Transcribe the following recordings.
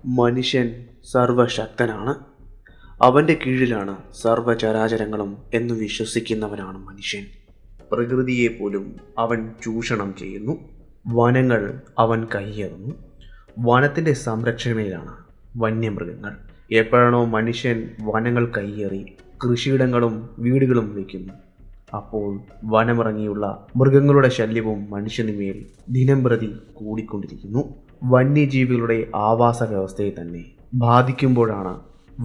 മനുഷ്യൻ സർവശക്തനാണ്. അവൻ്റെ കീഴിലാണ് സർവചരാചരങ്ങളും എന്ന് വിശ്വസിക്കുന്നവനാണ് മനുഷ്യൻ. പ്രകൃതിയെ പോലും അവൻ ചൂഷണം ചെയ്യുന്നു. വനങ്ങൾ അവൻ കയ്യേറുന്നു. വനത്തിൻ്റെ സംരക്ഷണയിലാണ് വന്യമൃഗങ്ങൾ. എപ്പോഴാണോ മനുഷ്യൻ വനങ്ങൾ കയ്യേറി കൃഷിയിടങ്ങളും വീടുകളും വയ്ക്കുന്നു, അപ്പോൾ വനമിറങ്ങിയുള്ള മൃഗങ്ങളുടെ ശല്യവും മനുഷ്യനുമേൽ ദിനംപ്രതി കൂടിക്കൊണ്ടിരിക്കുന്നു. വന്യജീവികളുടെ ആവാസ വ്യവസ്ഥയെ തന്നെ ബാധിക്കുമ്പോഴാണ്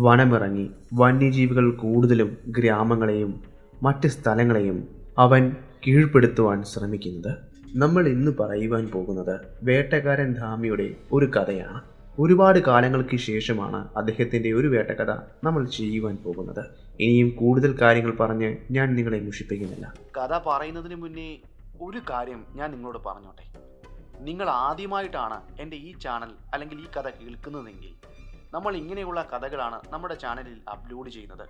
വനമിറങ്ങി വന്യജീവികൾ കൂടുതലും ഗ്രാമങ്ങളെയും മറ്റ് സ്ഥലങ്ങളെയും അവൻ കീഴ്പ്പെടുത്തുവാൻ ശ്രമിക്കുന്നത്. നമ്മൾ ഇന്ന് പറയുവാൻ പോകുന്നത് വേട്ടക്കാരൻ ധാമിയുടെ ഒരു കഥയാണ്. ഒരുപാട് കാലങ്ങൾക്ക് ശേഷമാണ് അദ്ദേഹത്തിൻ്റെ ഒരു വേട്ടക്കഥ നമ്മൾ ചെയ്യുവാൻ പോകുന്നത്. ഇനിയും കൂടുതൽ കാര്യങ്ങൾ പറഞ്ഞ് ഞാൻ നിങ്ങളെ മുഷിപ്പിക്കുന്നില്ല. കഥ പറയുന്നതിന് മുന്നേ ഒരു കാര്യം ഞാൻ നിങ്ങളോട് പറഞ്ഞോട്ടെ. നിങ്ങൾ ആദ്യമായിട്ടാണ് എൻ്റെ ഈ ചാനൽ അല്ലെങ്കിൽ ഈ കഥ കേൾക്കുന്നതെങ്കിൽ നമ്മൾ ഇങ്ങനെയുള്ള കഥകളാണ് നമ്മുടെ ചാനലിൽ അപ്ലോഡ് ചെയ്യുന്നത്.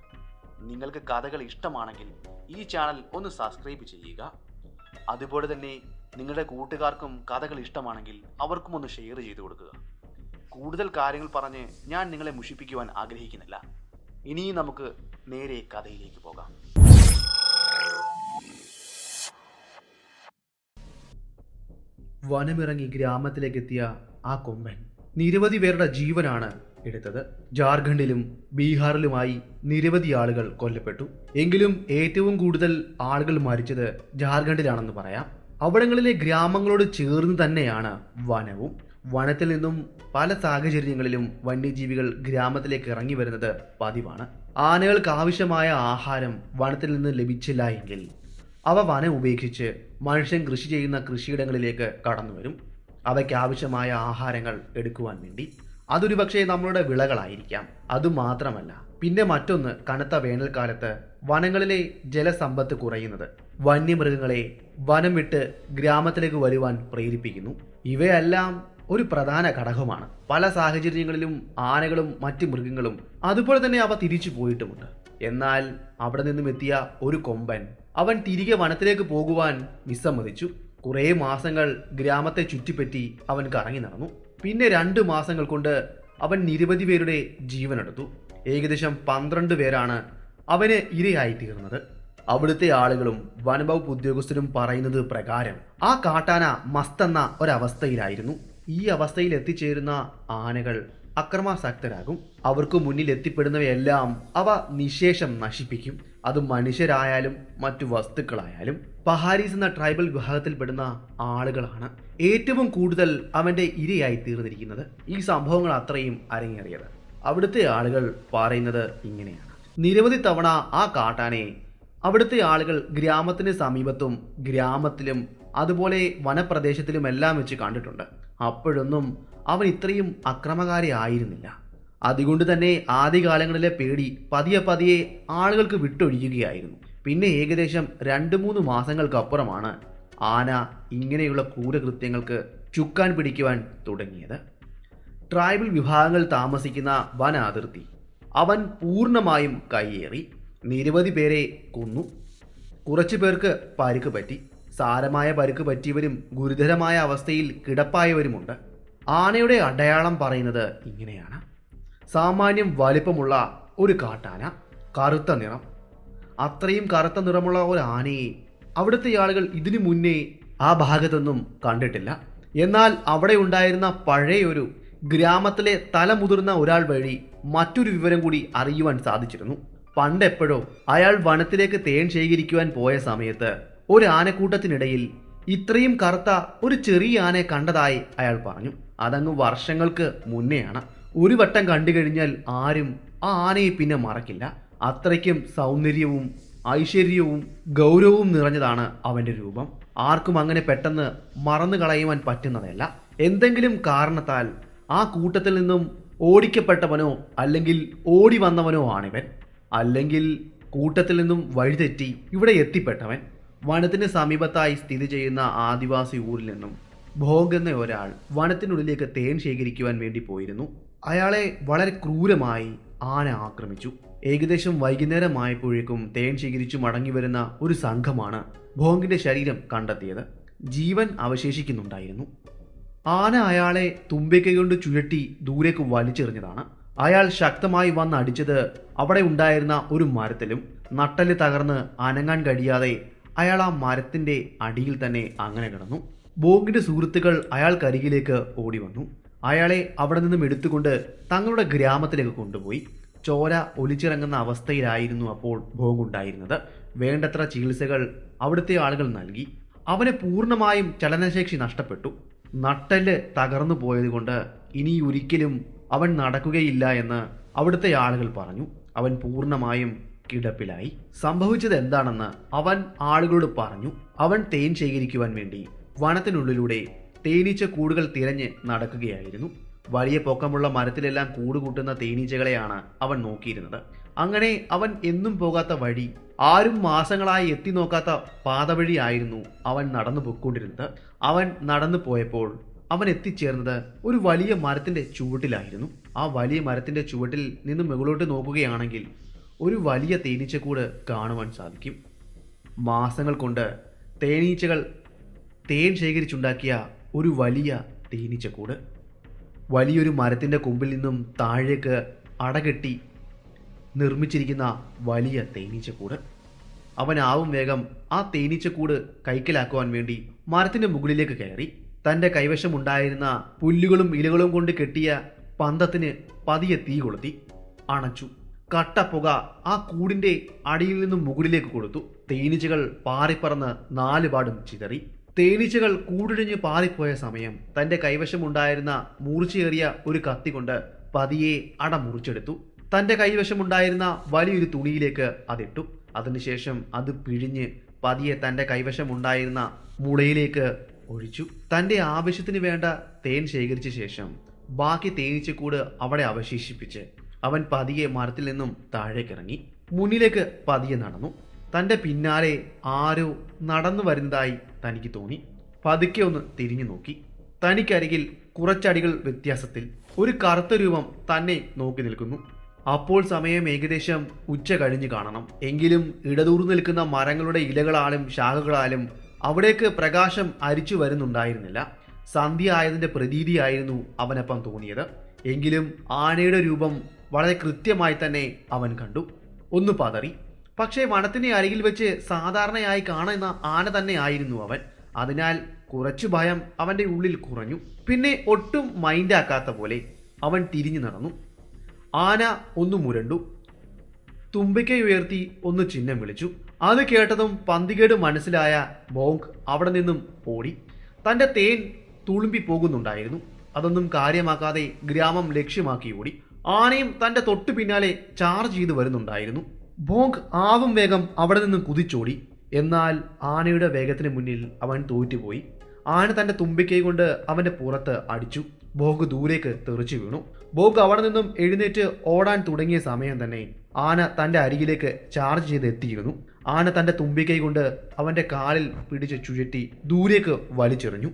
നിങ്ങൾക്ക് കഥകൾ ഇഷ്ടമാണെങ്കിൽ ഈ ചാനൽ ഒന്ന് സബ്സ്ക്രൈബ് ചെയ്യുക. അതുപോലെ തന്നെ നിങ്ങളുടെ കൂട്ടുകാർക്കും കഥകൾ ഇഷ്ടമാണെങ്കിൽ അവർക്കും ഒന്ന് ഷെയർ ചെയ്ത് കൊടുക്കുക. കൂടുതൽ കാര്യങ്ങൾ പറഞ്ഞ് ഞാൻ നിങ്ങളെ മുഷിപ്പിക്കുവാൻ ആഗ്രഹിക്കുന്നില്ല. ഇനിയും നമുക്ക് നേരെ കഥയിലേക്ക് പോകാം. വനമിറങ്ങി ഗ്രാമത്തിലേക്കെത്തിയ ആ കൊമ്പൻ നിരവധി പേരുടെ ജീവനാണ് എടുത്തത്. ജാർഖണ്ഡിലും ബീഹാറിലുമായി നിരവധി ആളുകൾ കൊല്ലപ്പെട്ടു. എങ്കിലും ഏറ്റവും കൂടുതൽ ആളുകൾ മരിച്ചത് ജാർഖണ്ഡിലാണെന്ന് പറയാം. അവിടങ്ങളിലെ ഗ്രാമങ്ങളോട് ചേർന്ന് തന്നെയാണ് വനവും. വനത്തിൽ നിന്നും പല സാഹചര്യങ്ങളിലും വന്യജീവികൾ ഗ്രാമത്തിലേക്ക് ഇറങ്ങി വരുന്നത് പതിവാണ്. ആനകൾക്ക് ആവശ്യമായ ആഹാരം വനത്തിൽ നിന്ന് ലഭിച്ചില്ല എങ്കിൽ അവ വനം ഉപേക്ഷിച്ച് മനുഷ്യൻ കൃഷി ചെയ്യുന്ന കൃഷിയിടങ്ങളിലേക്ക് കടന്നു വരും, അവയ്ക്ക് ആവശ്യമായ ആഹാരങ്ങൾ എടുക്കുവാൻ വേണ്ടി. അതൊരു പക്ഷേ നമ്മളുടെ വിളകളായിരിക്കാം. അതുമാത്രമല്ല, പിന്നെ മറ്റൊന്ന്, കനത്ത വേനൽക്കാലത്ത് വനങ്ങളിലെ ജലസമ്പത്ത് കുറയുന്നത് വന്യമൃഗങ്ങളെ വനം വിട്ട് ഗ്രാമത്തിലേക്ക് വരുവാൻ പ്രേരിപ്പിക്കുന്നു. ഇവയെല്ലാം ഒരു പ്രധാന ഘടകമാണ്. പല സാഹചര്യങ്ങളിലും ആനകളും മറ്റ് മൃഗങ്ങളും അതുപോലെ തന്നെ അവ തിരിച്ചു പോയിട്ടുമുണ്ട്. എന്നാൽ അവിടെ നിന്നും എത്തിയ ഒരു കൊമ്പൻ അവൻ തിരികെ വനത്തിലേക്ക് പോകുവാൻ വിസമ്മതിച്ചു. കുറേ മാസങ്ങൾ ഗ്രാമത്തെ ചുറ്റിപ്പറ്റി അവൻ കറങ്ങി നടന്നു. പിന്നെ 2 മാസങ്ങൾ കൊണ്ട് അവൻ നിരവധി പേരുടെ ജീവനെടുത്തു. ഏകദേശം 12 പേരാണ് അവന് ഇരയായി തീർന്നത്. അവിടുത്തെ ആളുകളും വനംവകുപ്പ് ഉദ്യോഗസ്ഥരും പറയുന്നത് പ്രകാരം ആ കാട്ടാന മസ്തെന്ന ഒരവസ്ഥയിലായിരുന്നു. ഈ അവസ്ഥയിൽ എത്തിച്ചേരുന്ന ആനകൾ അക്രമാസക്തരാകും. അവർക്ക് മുന്നിൽ എത്തിപ്പെടുന്നവയെല്ലാം അവ നിശേഷം നശിപ്പിക്കും. അത് മനുഷ്യരായാലും മറ്റു വസ്തുക്കളായാലും. പഹാരീസ് എന്ന ട്രൈബൽ വിഭാഗത്തിൽപ്പെടുന്ന ആളുകളാണ് ഏറ്റവും കൂടുതൽ അവൻ്റെ ഇരയായി തീർന്നിരിക്കുന്നത്. ഈ സംഭവങ്ങൾ അത്രയും അരങ്ങേറിയത്. അവിടുത്തെ ആളുകൾ പറയുന്നത് ഇങ്ങനെയാണ്: നിരവധി തവണ ആ കാട്ടാനെ അവിടുത്തെ ആളുകൾ ഗ്രാമത്തിന് സമീപത്തും ഗ്രാമത്തിലും അതുപോലെ വനപ്രദേശത്തിലും എല്ലാം വെച്ച് കണ്ടിട്ടുണ്ട്. അപ്പോഴൊന്നും അവൻ ഇത്രയും അക്രമകാരി ആയിരുന്നില്ല. അതുകൊണ്ട് തന്നെ ആദ്യകാലങ്ങളിലെ പേടി പതിയെ പതിയെ ആളുകൾക്ക് വിട്ടൊഴിയുകയായിരുന്നു. പിന്നെ ഏകദേശം 2-3 മാസങ്ങൾക്കപ്പുറമാണ് ആന ഇങ്ങനെയുള്ള ക്രൂരകൃത്യങ്ങൾക്ക് ചുക്കാൻ പിടിക്കുവാൻ തുടങ്ങിയത്. ട്രൈബൽ വിഭാഗങ്ങൾ താമസിക്കുന്ന വന അതിർത്തി അവൻ പൂർണ്ണമായും കയ്യേറി. നിരവധി പേരെ കൊന്നു. കുറച്ചു പേർക്ക് പരിക്ക് പറ്റി. സാരമായ പരിക്ക് പറ്റിയവരും ഗുരുതരമായ അവസ്ഥയിൽ കിടപ്പായവരുമുണ്ട്. ആനയുടെ അടയാളം പറയുന്നത് ഇങ്ങനെയാണ്: സാമാന്യം വലിപ്പമുള്ള ഒരു കാട്ടാന, കറുത്ത നിറം. അത്രയും കറുത്ത നിറമുള്ള ഒരു ആനയെ അവിടുത്തെ ആളുകൾ ഇതിനു മുന്നേ ആ ഭാഗത്തൊന്നും കണ്ടിട്ടില്ല. എന്നാൽ അവിടെ ഉണ്ടായിരുന്ന പഴയൊരു ഗ്രാമത്തിലെ തലമുതിർന്ന ഒരാൾ വഴി മറ്റൊരു വിവരം കൂടി അറിയുവാൻ സാധിച്ചിരുന്നു. പണ്ടെപ്പോഴോ അയാൾ വനത്തിലേക്ക് തേൻ ശേഖരിക്കുവാൻ പോയ സമയത്ത് ഒരു ആനക്കൂട്ടത്തിനിടയിൽ ഇത്രയും കറുത്ത ഒരു ചെറിയ ആനയെ കണ്ടതായി അയാൾ പറഞ്ഞു. അതങ്ങ് വർഷങ്ങൾക്ക് മുന്നെയാണ്. ഒരു വട്ടം കണ്ടു കഴിഞ്ഞാൽ ആരും ആ ആനയെ പിന്നെ മറക്കില്ല. അത്രയ്ക്കും സൗന്ദര്യവും ഐശ്വര്യവും ഗൗരവവും നിറഞ്ഞതാണ് അവൻ്റെ രൂപം. ആർക്കും അങ്ങനെ പെട്ടെന്ന് മറന്നു കളയുവാൻ പറ്റുന്നതല്ല. എന്തെങ്കിലും കാരണത്താൽ ആ കൂട്ടത്തിൽ നിന്നും ഓടിക്കപ്പെട്ടവനോ അല്ലെങ്കിൽ ഓടി വന്നവനോ ആണിവൻ. അല്ലെങ്കിൽ കൂട്ടത്തിൽ നിന്നും വഴിതെറ്റി ഇവിടെ എത്തിപ്പെട്ടവൻ. വനത്തിന് സമീപത്തായി സ്ഥിതി ചെയ്യുന്ന ആദിവാസി ഊരിൽ നിന്നും ഭോഗ് എന്ന ഒരാൾ വനത്തിനുള്ളിലേക്ക് തേൻ ശേഖരിക്കുവാൻ വേണ്ടി പോയിരുന്നു. അയാളെ വളരെ ക്രൂരമായി ആന ആക്രമിച്ചു. ഏകദേശം വൈകുന്നേരമായപ്പോഴേക്കും തേൻ ശേഖരിച്ചു മടങ്ങി വരുന്ന ഒരു സംഘമാണ് ഭോങ്കിന്റെ ശരീരം കണ്ടെത്തിയത്. ജീവൻ അവശേഷിക്കുന്നുണ്ടായിരുന്നു. ആന അയാളെ തുമ്പിക്കൈ കൊണ്ട് ചുഴറ്റി ദൂരേക്ക് വലിച്ചെറിഞ്ഞതാണ്. അയാൾ ശക്തമായി വന്നടിച്ചത് അവിടെ ഉണ്ടായിരുന്ന ഒരു മരത്തിലും. നട്ടല് തകർന്ന് അനങ്ങാൻ കഴിയാതെ അയാൾ ആ മരത്തിന്റെ അടിയിൽ തന്നെ അങ്ങനെ കിടന്നു. ബോങ്കിന്റെ സുഹൃത്തുക്കൾ അയാൾക്കരികിലേക്ക് ഓടി വന്നു. അയാളെ അവിടെ നിന്നും എടുത്തുകൊണ്ട് തങ്ങളുടെ ഗ്രാമത്തിലേക്ക് കൊണ്ടുപോയി. ചോര ഒലിച്ചിറങ്ങുന്ന അവസ്ഥയിലായിരുന്നു അപ്പോൾ ബോങ് ഉണ്ടായിരുന്നത്. വേണ്ടത്ര ചികിത്സകൾ അവിടുത്തെ ആളുകൾ നൽകി. അവന് പൂർണ്ണമായും ചലനശേഷി നഷ്ടപ്പെട്ടു. നട്ടല് തകർന്നു പോയതുകൊണ്ട് ഇനി ഒരിക്കലും അവൻ നടക്കുകയില്ല എന്ന് അവിടുത്തെ ആളുകൾ പറഞ്ഞു. അവൻ പൂർണ്ണമായും കിടപ്പിലായി. സംഭവിച്ചത് എന്താണെന്ന് അവൻ ആളുകളോട് പറഞ്ഞു. അവൻ തേൻ ശേഖരിക്കുവാൻ വേണ്ടി വനത്തിനുള്ളിലൂടെ തേനീച്ച കൂടുകൾ തിരഞ്ഞ് നടക്കുകയായിരുന്നു. വലിയ പൊക്കമുള്ള മരത്തിലെല്ലാം കൂടുകൂട്ടുന്ന തേനീച്ചകളെയാണ് അവൻ നോക്കിയിരുന്നത്. അങ്ങനെ അവൻ എന്നും പോകാത്ത വഴി, ആരും മാസങ്ങളായി എത്തി നോക്കാത്ത പാതവഴിയായിരുന്നു അവൻ നടന്നു പോയിക്കൊണ്ടിരുന്നത്. അവൻ നടന്നു പോയപ്പോൾ അവൻ എത്തിച്ചേർന്നത് ഒരു വലിയ മരത്തിന്റെ ചുവട്ടിലായിരുന്നു. ആ വലിയ മരത്തിന്റെ ചുവട്ടിൽ നിന്ന് മുകളിലോട്ട് നോക്കുകയാണെങ്കിൽ ഒരു വലിയ തേനീച്ചക്കൂട് കാണുവാൻ സാധിക്കും. മാസങ്ങൾ കൊണ്ട് തേനീച്ചകൾ തേൻ ശേഖരിച്ചുണ്ടാക്കിയ ഒരു വലിയ തേനീച്ചക്കൂട്. വലിയൊരു മരത്തിൻ്റെ കൊമ്പിൽ നിന്നും താഴേക്ക് അടകെട്ടി നിർമ്മിച്ചിരിക്കുന്ന വലിയ തേനീച്ചക്കൂട്. അവനാവും വേഗം ആ തേനീച്ചക്കൂട് കൈക്കലാക്കുവാൻ വേണ്ടി മരത്തിൻ്റെ മുകളിലേക്ക് കയറി. തൻ്റെ കൈവശമുണ്ടായിരുന്ന പുല്ലുകളും ഇലകളും കൊണ്ട് കെട്ടിയ പന്തത്തിന് പതിയെ തീ കൊളുത്തി അണച്ചു. കട്ടപ്പുക ആ കൂടിൻ്റെ അടിയിൽ നിന്നും മുകളിലേക്ക് കൊടുത്തു. തേനീച്ചകൾ പാറിപ്പറന്ന് നാലുപാടും ചിതറി. തേനീച്ചകൾ കൂടിഴിഞ്ഞ് പാറിപ്പോയ സമയം തൻ്റെ കൈവശമുണ്ടായിരുന്ന മൂർച്ചയേറിയ ഒരു കത്തി കൊണ്ട് പതിയെ അട മുറിച്ചെടുത്തു. തൻ്റെ കൈവശമുണ്ടായിരുന്ന വലിയൊരു തുണിയിലേക്ക് അതിട്ടു. അതിനുശേഷം അത് പിഴിഞ്ഞ് പതിയെ തൻ്റെ കൈവശമുണ്ടായിരുന്ന മുളയിലേക്ക് ഒഴിച്ചു. തൻ്റെ ആവശ്യത്തിന് വേണ്ട തേൻ ശേഖരിച്ച ശേഷം ബാക്കി തേനീച്ചക്കൂട് അവിടെ അവശേഷിപ്പിച്ച് അവൻ പതിയെ മരത്തിൽ നിന്നും താഴേക്കിറങ്ങി മുന്നിലേക്ക് പതിയെ നടന്നു. തൻ്റെ പിന്നാലെ ആരോ നടന്നു വരുന്നതായി തനിക്ക് തോന്നി. പതുക്കെ ഒന്ന് തിരിഞ്ഞു നോക്കി. തനിക്കരികിൽ കുറച്ചടികൾ വ്യത്യാസത്തിൽ ഒരു കറുത്ത രൂപം തന്നെ നോക്കി നിൽക്കുന്നു. അപ്പോൾ സമയം ഏകദേശം ഉച്ച കഴിഞ്ഞ് കാണണം. എങ്കിലും ഇടതൂർന്നു നിൽക്കുന്ന മരങ്ങളുടെ ഇലകളാലും ശാഖകളാലും അവിടേക്ക് പ്രകാശം അരിച്ചു വരുന്നുണ്ടായിരുന്നില്ല. സന്ധ്യ ആയതിൻ്റെ പ്രതീതിയായിരുന്നു അവനപ്പം തോന്നിയത്. എങ്കിലും ആനയുടെ രൂപം വളരെ കൃത്യമായി തന്നെ അവൻ കണ്ടു. ഒന്ന് പതറി. പക്ഷേ വനത്തിന് അരികിൽ വെച്ച് സാധാരണയായി കാണുന്ന ആന തന്നെ ആയിരുന്നു അവൻ. അതിനാൽ കുറച്ചു ഭയം അവൻ്റെ ഉള്ളിൽ കുറഞ്ഞു. പിന്നെ ഒട്ടും മൈൻഡാക്കാത്ത പോലെ അവൻ തിരിഞ്ഞു നടന്നു. ആന ഒന്ന് മുരണ്ടു. തുമ്പിക്കൈ ഉയർത്തി ഒന്ന് ചിഹ്നം വിളിച്ചു. അത് കേട്ടതും പന്തികേട് മനസ്സിലായ ബോങ് അവിടെ നിന്നും ഓടി. തൻ്റെ തേൻ തുളുമ്പി പോകുന്നുണ്ടായിരുന്നു. അതൊന്നും കാര്യമാക്കാതെ ഗ്രാമം ലക്ഷ്യമാക്കി ഓടി. ആനയും തൻ്റെ തൊട്ടു പിന്നാലെ ചാർജ് ചെയ്തു വരുന്നുണ്ടായിരുന്നു. ബോങ് ആവും വേഗം അവിടെ നിന്ന് കുതിച്ചോടി. എന്നാൽ ആനയുടെ വേഗത്തിന് മുന്നിൽ അവൻ തോറ്റുപോയി. ആന തൻ്റെ തുമ്പിക്കൈ കൊണ്ട് അവൻ്റെ പുറത്ത് അടിച്ചു. ബോങ് ദൂരേക്ക് തെറിച്ചു വീണു. ബോങ് അവിടെ നിന്നും എഴുന്നേറ്റ് ഓടാൻ തുടങ്ങിയ സമയം തന്നെ ആന തൻ്റെ അരികിലേക്ക് ചാർജ് ചെയ്ത് എത്തിയിരുന്നു. ആന തൻ്റെ തുമ്പിക്കൈ കൊണ്ട് അവൻ്റെ കാലിൽ പിടിച്ച് ചുഴറ്റി ദൂരേക്ക് വലിച്ചെറിഞ്ഞു.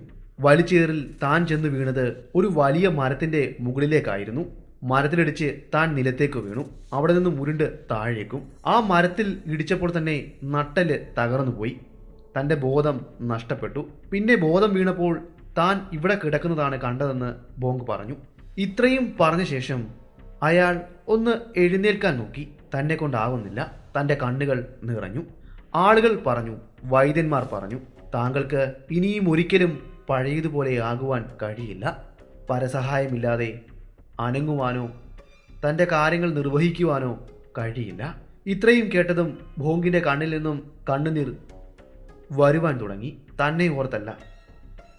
വലിച്ചേറിൽ താൻ ചെന്ന് വീണത് ഒരു വലിയ മരത്തിൻ്റെ മുകളിലേക്കായിരുന്നു. മരത്തിലിടിച്ച് താൻ നിലത്തേക്ക് വീണു. അവിടെ നിന്ന് മുരുണ്ട് താഴേക്കും. ആ മരത്തിൽ ഇടിച്ചപ്പോൾ തന്നെ നട്ടല് തകർന്നുപോയി. തൻ്റെ ബോധം നഷ്ടപ്പെട്ടു. പിന്നെ ബോധം വീണപ്പോൾ താൻ ഇവിടെ കിടക്കുന്നതാണ് കണ്ടതെന്ന് ബോങ് പറഞ്ഞു. ഇത്രയും പറഞ്ഞ ശേഷം അയാൾ ഒന്ന് എഴുന്നേൽക്കാൻ നോക്കി. തന്നെ കൊണ്ടാവുന്നില്ല. തൻ്റെ കണ്ണുകൾ നിറഞ്ഞു. ആളുകൾ പറഞ്ഞു, വൈദ്യന്മാർ പറഞ്ഞു, താങ്കൾക്ക് ഇനിയും ഒരിക്കലും പഴയതുപോലെ ആകുവാൻ കഴിയില്ല. പരസഹായമില്ലാതെ അനങ്ങുവാനോ തൻ്റെ കാര്യങ്ങൾ നിർവഹിക്കുവാനോ കഴിയില്ല. ഇത്രയും കേട്ടതും ബോങ്ങിൻ്റെ കണ്ണിൽ നിന്നും കണ്ണുനീർ വരുവാൻ തുടങ്ങി. തന്നെ ഓർത്തല്ല,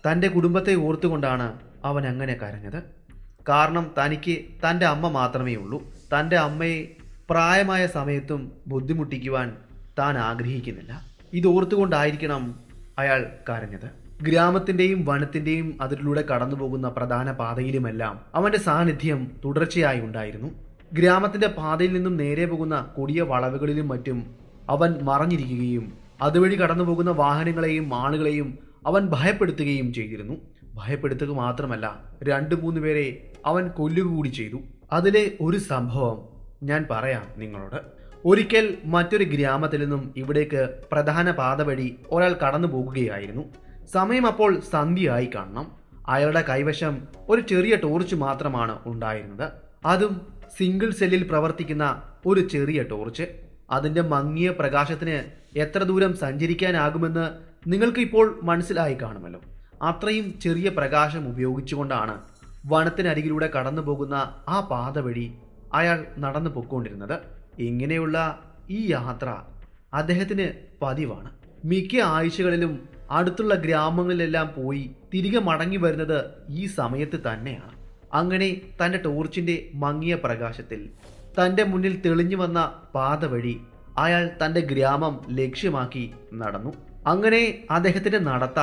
തൻ്റെ കുടുംബത്തെ ഓർത്തുകൊണ്ടാണ് അവൻ അങ്ങനെ കരഞ്ഞത്. കാരണം തനിക്ക് തൻ്റെ അമ്മ മാത്രമേ ഉള്ളൂ. തൻ്റെ അമ്മയെ പ്രായമായ സമയത്തും ബുദ്ധിമുട്ടിക്കുവാൻ താൻ ആഗ്രഹിക്കുന്നില്ല. ഇതോർത്തുകൊണ്ടായിരിക്കണം അയാൾ കരഞ്ഞത്. ഗ്രാമത്തിൻ്റെയും വനത്തിൻ്റെയും അതിലൂടെ കടന്നു പോകുന്ന പ്രധാന പാതയിലുമെല്ലാം അവൻ്റെ സാന്നിധ്യം തുടർച്ചയായി ഉണ്ടായിരുന്നു. ഗ്രാമത്തിൻ്റെ പാതയിൽ നിന്നും നേരെ പോകുന്ന കൊടിയ വളവുകളിലും മറ്റും അവൻ മറഞ്ഞിരിക്കുകയും അതുവഴി കടന്നു പോകുന്ന വാഹനങ്ങളെയും ആളുകളെയും അവൻ ഭയപ്പെടുത്തുകയും ചെയ്തിരുന്നു. ഭയപ്പെടുത്തുക മാത്രമല്ല, 2-3 പേരെ അവൻ കൊല്ലുകൂടി ചെയ്തു. അതിലെ ഒരു സംഭവം ഞാൻ പറയാം നിങ്ങളോട്. ഒരിക്കൽ മറ്റൊരു ഗ്രാമത്തിൽ നിന്നും ഇവിടേക്ക് പ്രധാന പാത വഴി ഒരാൾ കടന്നു പോകുകയായിരുന്നു. സമയം അപ്പോൾ സന്ധ്യയായി കാണണം. അയാളുടെ കൈവശം ഒരു ചെറിയ ടോർച്ച് മാത്രമാണ് ഉണ്ടായിരുന്നത്. അതും സിംഗിൾ സെല്ലിൽ പ്രവർത്തിക്കുന്ന ഒരു ചെറിയ ടോർച്ച്. അതിൻ്റെ മങ്ങിയ പ്രകാശത്തിന് എത്ര ദൂരം സഞ്ചരിക്കാനാകുമെന്ന് നിങ്ങൾക്ക് ഇപ്പോൾ മനസ്സിലായി കാണുമല്ലോ. അത്രയും ചെറിയ പ്രകാശം ഉപയോഗിച്ചുകൊണ്ടാണ് വനത്തിനരികിലൂടെ കടന്നു പോകുന്ന ആ പാത വഴി അയാൾ നടന്നു പൊയ്ക്കൊണ്ടിരുന്നത്. ഇങ്ങനെയുള്ള ഈ യാത്ര അദ്ദേഹത്തിന് പതിവാണ്. മിക്ക ആഴ്ചകളിലും അടുത്തുള്ള ഗ്രാമങ്ങളിലെല്ലാം പോയി തിരികെ മടങ്ങി വരുന്നത് ഈ സമയത്ത് തന്നെയാണ്. അങ്ങനെ തൻ്റെ ടോർച്ചിൻ്റെ മങ്ങിയ പ്രകാശത്തിൽ തൻ്റെ മുന്നിൽ തെളിഞ്ഞു വന്ന പാത വഴി അയാൾ തൻ്റെ ഗ്രാമം ലക്ഷ്യമാക്കി നടന്നു. അങ്ങനെ അദ്ദേഹത്തിൻ്റെ നടത്ത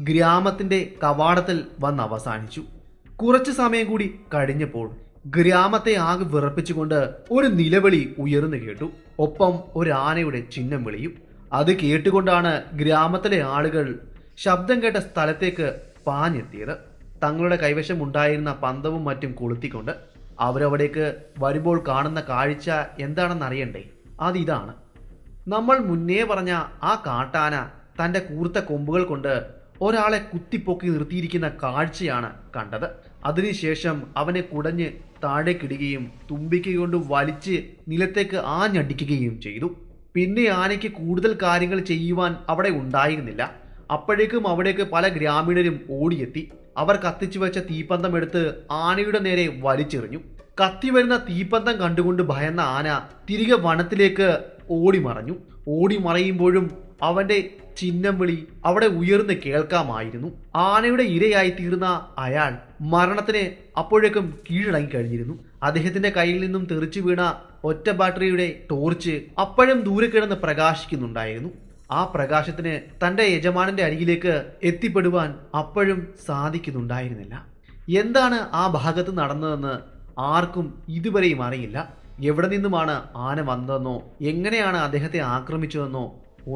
ഗ്രാമത്തിൻ്റെ കവാടത്തിൽ വന്ന് അവസാനിച്ചു. കുറച്ചു സമയം കൂടി കഴിഞ്ഞപ്പോൾ ഗ്രാമത്തെ ആകെ വിറപ്പിച്ചുകൊണ്ട് ഒരു നിലവിളി ഉയർന്നു കേട്ടു. ഒപ്പം ഒരു ആനയുടെ ചിഹ്നം വിളിയും. അത് കേട്ടുകൊണ്ടാണ് ഗ്രാമത്തിലെ ആളുകൾ ശബ്ദം കേട്ട സ്ഥലത്തേക്ക് പാഞ്ഞെത്തിയത്. തങ്ങളുടെ കൈവശം ഉണ്ടായിരുന്ന പന്തവും മറ്റും കൊളുത്തിക്കൊണ്ട് അവരവിടേക്ക് വരുമ്പോൾ കാണുന്ന കാഴ്ച എന്താണെന്നറിയണ്ടേ? അതിതാണ്. നമ്മൾ മുന്നേ പറഞ്ഞ ആ കാട്ടാന തൻ്റെ കൂർത്ത കൊമ്പുകൾ കൊണ്ട് ഒരാളെ കുത്തിപ്പൊക്കി നിർത്തിയിരിക്കുന്ന കാഴ്ചയാണ് കണ്ടത്. അതിനുശേഷം അവനെ കുടഞ്ഞ് താഴേക്കിടുകയും തുമ്പിക്കൊണ്ട് വലിച്ച് നിലത്തേക്ക് ആഞ്ഞടിക്കുകയും ചെയ്തു. പിന്നെ ആനയ്ക്ക് കൂടുതൽ കാര്യങ്ങൾ ചെയ്യുവാൻ അവിടെ ഉണ്ടായിരുന്നില്ല. അപ്പോഴേക്കും അവിടേക്ക് പല ഗ്രാമീണരും ഓടിയെത്തി. അവർ കത്തിച്ചു വെച്ച തീപ്പന്തം എടുത്ത് ആനയുടെ നേരെ വലിച്ചെറിഞ്ഞു. കത്തി വരുന്ന തീപ്പന്തം കണ്ടുകൊണ്ട് ഭയന്ന ആന തിരികെ വനത്തിലേക്ക് ഓടിമറഞ്ഞു. ഓടിമറയുമ്പോഴും അവന്റെ ചിഹ്നം വിളി അവിടെ ഉയർന്ന് കേൾക്കാമായിരുന്നു. ആനയുടെ ഇരയായി തീർന്ന അയാൾ മരണത്തിന് അപ്പോഴേക്കും കീഴടങ്ങി കഴിഞ്ഞിരുന്നു. അദ്ദേഹത്തിന്റെ കയ്യിൽ നിന്നും തെറിച്ചു വീണ ഒറ്റ ബാറ്ററിയുടെ ടോർച്ച് അപ്പോഴും ദൂരെ കിടന്ന് പ്രകാശിക്കുന്നുണ്ടായിരുന്നു. ആ പ്രകാശത്തിന് തന്റെ യജമാനന്റെ അരികിലേക്ക് എത്തിപ്പെടുവാൻ അപ്പോഴും സാധിക്കുന്നുണ്ടായിരുന്നില്ല. എന്താണ് ആ ഭാഗത്ത് നടന്നതെന്ന് ആർക്കും ഇതുവരെയും അറിയില്ല. എവിടെ നിന്നുമാണ് ആന വന്നതെന്നോ എങ്ങനെയാണ് അദ്ദേഹത്തെ ആക്രമിച്ചതെന്നോ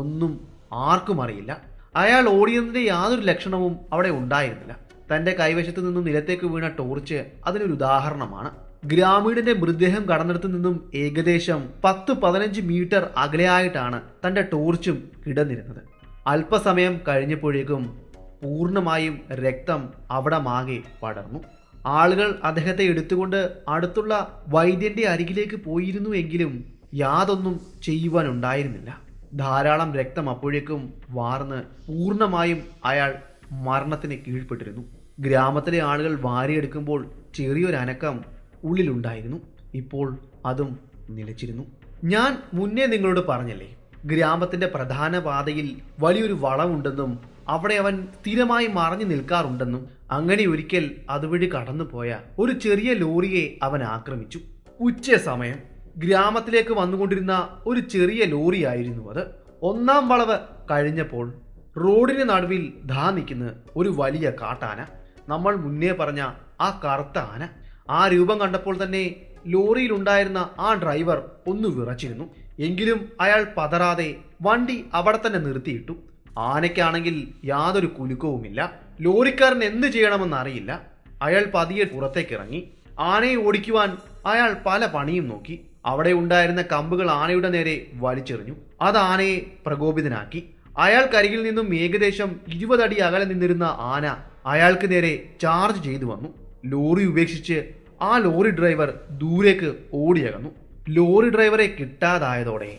ഒന്നും ആർക്കും അറിയില്ല. അയാൾ ഓടിയതിന്റെ യാതൊരു ലക്ഷണവും അവിടെ ഉണ്ടായിരുന്നില്ല. തന്റെ കൈവശത്ത് നിന്നും നിലത്തേക്ക് വീണ ടോർച്ച് അതിനൊരു ഉദാഹരണമാണ്. ഗ്രാമീണന്റെ മൃതദേഹം കടന്നിടത്തു നിന്നും ഏകദേശം 10-15 മീറ്റർ അകലെയായിട്ടാണ് തന്റെ ടോർച്ചും കിടന്നിരുന്നത്. അല്പസമയം കഴിഞ്ഞപ്പോഴേക്കും പൂർണ്ണമായും രക്തം അവിടെ മാകെ പടർന്നു. ആളുകൾ അദ്ദേഹത്തെ എടുത്തുകൊണ്ട് അടുത്തുള്ള വൈദ്യന്റെ അരികിലേക്ക് പോയിരുന്നു എങ്കിലും യാതൊന്നും ചെയ്യുവാനുണ്ടായിരുന്നില്ല. ധാരാളം രക്തം അപ്പോഴേക്കും വാർന്ന് പൂർണ്ണമായും അയാൾ മരണത്തിന് കീഴ്പ്പെട്ടിരുന്നു. ഗ്രാമത്തിലെ ആളുകൾ വാരിയെടുക്കുമ്പോൾ ചെറിയൊരനക്കം ഉള്ളിലുണ്ടായിരുന്നു. ഇപ്പോൾ അതും നിലച്ചിരുന്നു. ഞാൻ മുന്നേ നിങ്ങളോട് പറഞ്ഞല്ലേ, ഗ്രാമത്തിന്റെ പ്രധാന പാതയിൽ വലിയൊരു വളവുണ്ടെന്നും അവിടെ അവൻ സ്ഥിരമായി മറഞ്ഞു നിൽക്കാറുണ്ടെന്നും. അങ്ങനെ ഒരിക്കൽ അതുവഴി കടന്നുപോയ ഒരു ചെറിയ ലോറിയെ അവൻ ആക്രമിച്ചു. ഉച്ച സമയം ഗ്രാമത്തിലേക്ക് വന്നുകൊണ്ടിരുന്ന ഒരു ചെറിയ ലോറിയായിരുന്നു അത്. ഒന്നാം വളവ് കഴിഞ്ഞപ്പോൾ റോഡിന് നടുവിൽ നിൽക്കുന്ന ഒരു വലിയ കാട്ടാന. നമ്മൾ മുന്നേ പറഞ്ഞ ആ കറുത്ത ആന. ആ രൂപം കണ്ടപ്പോൾ തന്നെ ലോറിയിലുണ്ടായിരുന്ന ആ ഡ്രൈവർ ഒന്ന് വിറച്ചിരുന്നു. എങ്കിലും അയാൾ പതറാതെ വണ്ടി അവിടെ തന്നെ നിർത്തിയിട്ടു. ആനയ്ക്കാണെങ്കിൽ യാതൊരു കുലുക്കവുമില്ല. ലോറിക്കാരൻ എന്ത് ചെയ്യണമെന്ന് അറിയില്ല. അയാൾ പതിയെ പുറത്തേക്കിറങ്ങി. ആനയെ ഓടിക്കുവാൻ അയാൾ പല പണിയും നോക്കി. അവിടെ ഉണ്ടായിരുന്ന കമ്പുകൾ ആനയുടെ നേരെ വലിച്ചെറിഞ്ഞു. അത് ആനയെ പ്രകോപിതനാക്കി. അയാൾക്കരികിൽ നിന്നും ഏകദേശം 20 അടി അകലെ നിന്നിരുന്ന ആന അയാൾക്ക് നേരെ ചാർജ് ചെയ്തു വന്നു. ലോറി ഉപേക്ഷിച്ച് ആ ലോറി ഡ്രൈവർ ദൂരേക്ക് ഓടിയകന്നു. ലോറി ഡ്രൈവറെ കിട്ടാതായതോടെ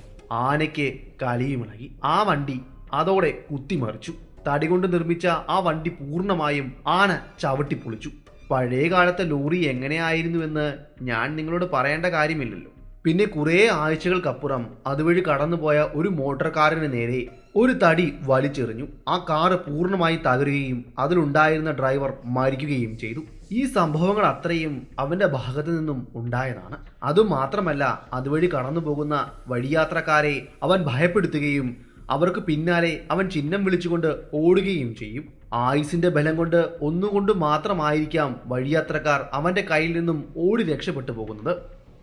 ആനയ്ക്ക് കലിയുമിളകി. ആ വണ്ടി അതോടെ കുത്തിമറിച്ചു. തടി കൊണ്ട് നിർമ്മിച്ച ആ വണ്ടി പൂർണ്ണമായും ആന ചവിട്ടിപ്പൊളിച്ചു. പഴയ കാലത്തെ ലോറി എങ്ങനെയായിരുന്നുവെന്ന് ഞാൻ നിങ്ങളോട് പറയേണ്ട കാര്യമില്ലല്ലോ. പിന്നെ കുറേ ആഴ്ചകൾക്കപ്പുറം അതുവഴി കടന്നുപോയ ഒരു മോട്ടോർ കാറിന് നേരെ ഒരു തടി വലിച്ചെറിഞ്ഞു. ആ കാറ് പൂർണ്ണമായി തകരുകയും അതിലുണ്ടായിരുന്ന ഡ്രൈവർ മരിക്കുകയും ചെയ്തു. ഈ സംഭവങ്ങൾ അത്രയും അവന്റെ ഭാഗത്തു നിന്നും ഉണ്ടായതാണ്. അതുമാത്രമല്ല, അതുവഴി കടന്നു പോകുന്ന വഴിയാത്രക്കാരെ അവൻ ഭയപ്പെടുത്തുകയും അവർക്ക് പിന്നാലെ അവൻ ചിഹ്നം വിളിച്ചുകൊണ്ട് ഓടുകയും ചെയ്യും. ആയുസിന്റെ ബലം കൊണ്ട് ഒന്നുകൊണ്ട് മാത്രമായിരിക്കാം വഴിയാത്രക്കാർ അവന്റെ കയ്യിൽ നിന്നും ഓടി രക്ഷപ്പെട്ടു പോകുന്നത്.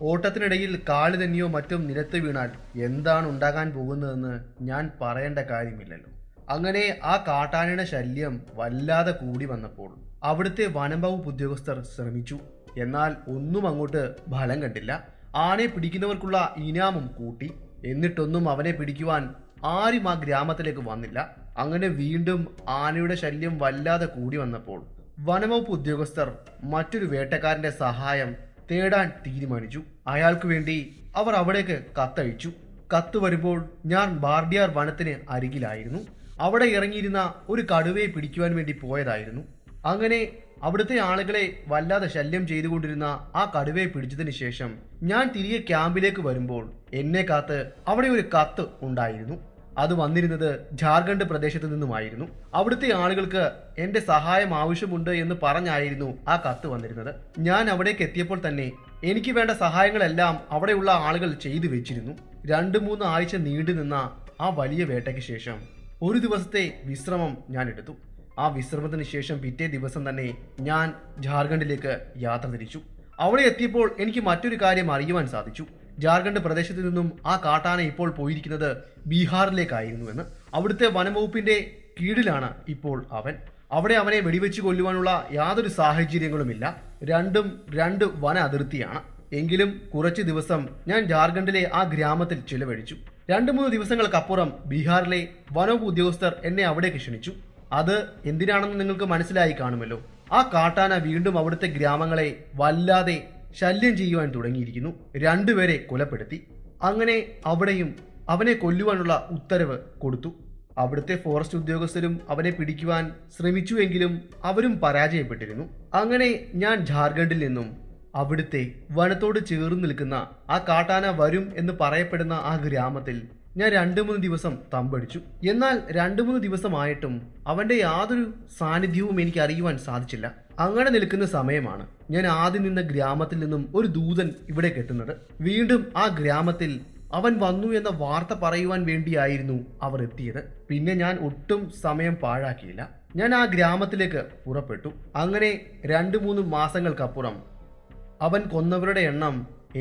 ഓട്ടത്തിനിടയിൽ കാല് തന്നെയോ മറ്റും നിലത്ത് വീണാൽ എന്താണ് ഉണ്ടാകാൻ പോകുന്നതെന്ന് ഞാൻ പറയേണ്ട കാര്യമില്ലല്ലോ. അങ്ങനെ ആ കാട്ടാനയുടെ ശല്യം വല്ലാതെ കൂടി വന്നപ്പോൾ അവിടുത്തെ വനംവകുപ്പ് ഉദ്യോഗസ്ഥർ ശ്രമിച്ചു. എന്നാൽ ഒന്നും അങ്ങോട്ട് ഫലം കണ്ടില്ല. ആനയെ പിടിക്കുന്നവർക്കുള്ള ഇനാമും കൂട്ടി. എന്നിട്ടൊന്നും അവനെ പിടിക്കുവാൻ ആരും ആ ഗ്രാമത്തിലേക്ക് വന്നില്ല. അങ്ങനെ വീണ്ടും ആനയുടെ ശല്യം വല്ലാതെ കൂടി വന്നപ്പോൾ വനംവകുപ്പ് ഉദ്യോഗസ്ഥർ മറ്റൊരു വേട്ടക്കാരന്റെ സഹായം തേടാൻ തീരുമാനിച്ചു. അയാൾക്ക് വേണ്ടി അവർ അവിടേക്ക് കത്തയച്ചു. കത്ത് വരുമ്പോൾ ഞാൻ ബാർഡിയാർ വനത്തിന് അരികിലായിരുന്നു. അവിടെ ഇറങ്ങിയിരുന്ന ഒരു കടുവയെ പിടിക്കുവാൻ വേണ്ടി പോയതായിരുന്നു. അങ്ങനെ അവിടുത്തെ ആളുകളെ വല്ലാതെ ശല്യം ചെയ്തുകൊണ്ടിരുന്ന ആ കടുവയെ പിടിച്ചതിന് ശേഷം ഞാൻ തിരികെ ക്യാമ്പിലേക്ക് വരുമ്പോൾ എന്നെ കാത്ത് അവിടെ ഒരു കത്ത് ഉണ്ടായിരുന്നു. അത് വന്നിരുന്നത് ജാർഖണ്ഡ് പ്രദേശത്ത് നിന്നുമായിരുന്നു. അവിടുത്തെ ആളുകൾക്ക് എന്റെ സഹായം ആവശ്യമുണ്ട് എന്ന് പറഞ്ഞായിരുന്നു ആ കത്ത് വന്നിരുന്നത്. ഞാൻ അവിടേക്ക് എത്തിയപ്പോൾ തന്നെ എനിക്ക് വേണ്ട സഹായങ്ങളെല്ലാം അവിടെയുള്ള ആളുകൾ ചെയ്തു വെച്ചിരുന്നു. 2-3 ആഴ്ച നീണ്ടുനിന്ന ആ വലിയ വേട്ടയ്ക്ക് ശേഷം ഒരു ദിവസത്തെ വിശ്രമം ഞാൻ എടുത്തു. ആ വിശ്രമത്തിന് ശേഷം പിറ്റേ ദിവസം തന്നെ ഞാൻ ജാർഖണ്ഡിലേക്ക് യാത്ര തിരിച്ചു. അവിടെ എത്തിയപ്പോൾ എനിക്ക് മറ്റൊരു കാര്യം അറിയുവാൻ സാധിച്ചു. ജാർഖണ്ഡ് പ്രദേശത്തു നിന്നും ആ കാട്ടാന ഇപ്പോൾ പോയിരിക്കുന്നത് ബീഹാറിലേക്കായിരുന്നുവെന്ന്. അവിടുത്തെ വനംവകുപ്പിന്റെ കീഴിലാണ് ഇപ്പോൾ അവൻ. അവിടെ അവനെ വെടിവെച്ച് കൊല്ലുവാനുള്ള യാതൊരു സാഹചര്യങ്ങളുമില്ല. രണ്ടും 2 വന അതിർത്തിയാണ്. എങ്കിലും കുറച്ച് ദിവസം ഞാൻ ജാർഖണ്ഡിലെ ആ ഗ്രാമത്തിൽ ചിലവഴിച്ചു. 2-3 ദിവസങ്ങൾക്കപ്പുറം ബീഹാറിലെ വനംവകുപ്പ് ഉദ്യോഗസ്ഥർ എന്നെ അവിടേക്ക് ക്ഷണിച്ചു. അത് എന്തിനാണെന്ന് നിങ്ങൾക്ക് മനസ്സിലായി കാണുമല്ലോ. ആ കാട്ടാന വീണ്ടും അവിടുത്തെ ഗ്രാമങ്ങളെ വല്ലാതെ ശല്യം ചെയ്യുവാൻ തുടങ്ങിയിരിക്കുന്നു. 2 പേരെ കൊലപ്പെടുത്തി. അങ്ങനെ അവിടെയും അവനെ കൊല്ലുവാനുള്ള ഉത്തരവ് കൊടുത്തു. അവിടുത്തെ ഫോറസ്റ്റ് ഉദ്യോഗസ്ഥരും അവനെ പിടിക്കുവാൻ ശ്രമിച്ചുവെങ്കിലും അവരും പരാജയപ്പെട്ടിരുന്നു. അങ്ങനെ ഞാൻ ജാർഖണ്ഡിൽ നിന്നും അവിടുത്തെ വനത്തോട് ചേർന്ന് നിൽക്കുന്ന ആ കാട്ടാന വരും എന്ന് പറയപ്പെടുന്ന ആ ഗ്രാമത്തിൽ ഞാൻ 2-3 ദിവസം തമ്പടിച്ചു. എന്നാൽ 2-3 ദിവസമായിട്ടും അവന്റെ യാതൊരു സാന്നിധ്യവും എനിക്ക് അറിയുവാൻ സാധിച്ചില്ല. അങ്ങനെ നിൽക്കുന്ന സമയമാണ് ഞാൻ ആദ്യം നിന്ന ഗ്രാമത്തിൽ നിന്നും ഒരു ദൂതൻ ഇവിടേക്ക് എത്തുന്നത്. വീണ്ടും ആ ഗ്രാമത്തിൽ അവൻ വന്നു എന്ന വാർത്ത പറയുവാൻ വേണ്ടിയായിരുന്നു അവർ എത്തിയത്. പിന്നെ ഞാൻ ഒട്ടും സമയം പാഴാക്കിയില്ല. ഞാൻ ആ ഗ്രാമത്തിലേക്ക് പുറപ്പെട്ടു. അങ്ങനെ 2-3 മാസങ്ങൾക്കപ്പുറം അവൻ കൊന്നവരുടെ എണ്ണം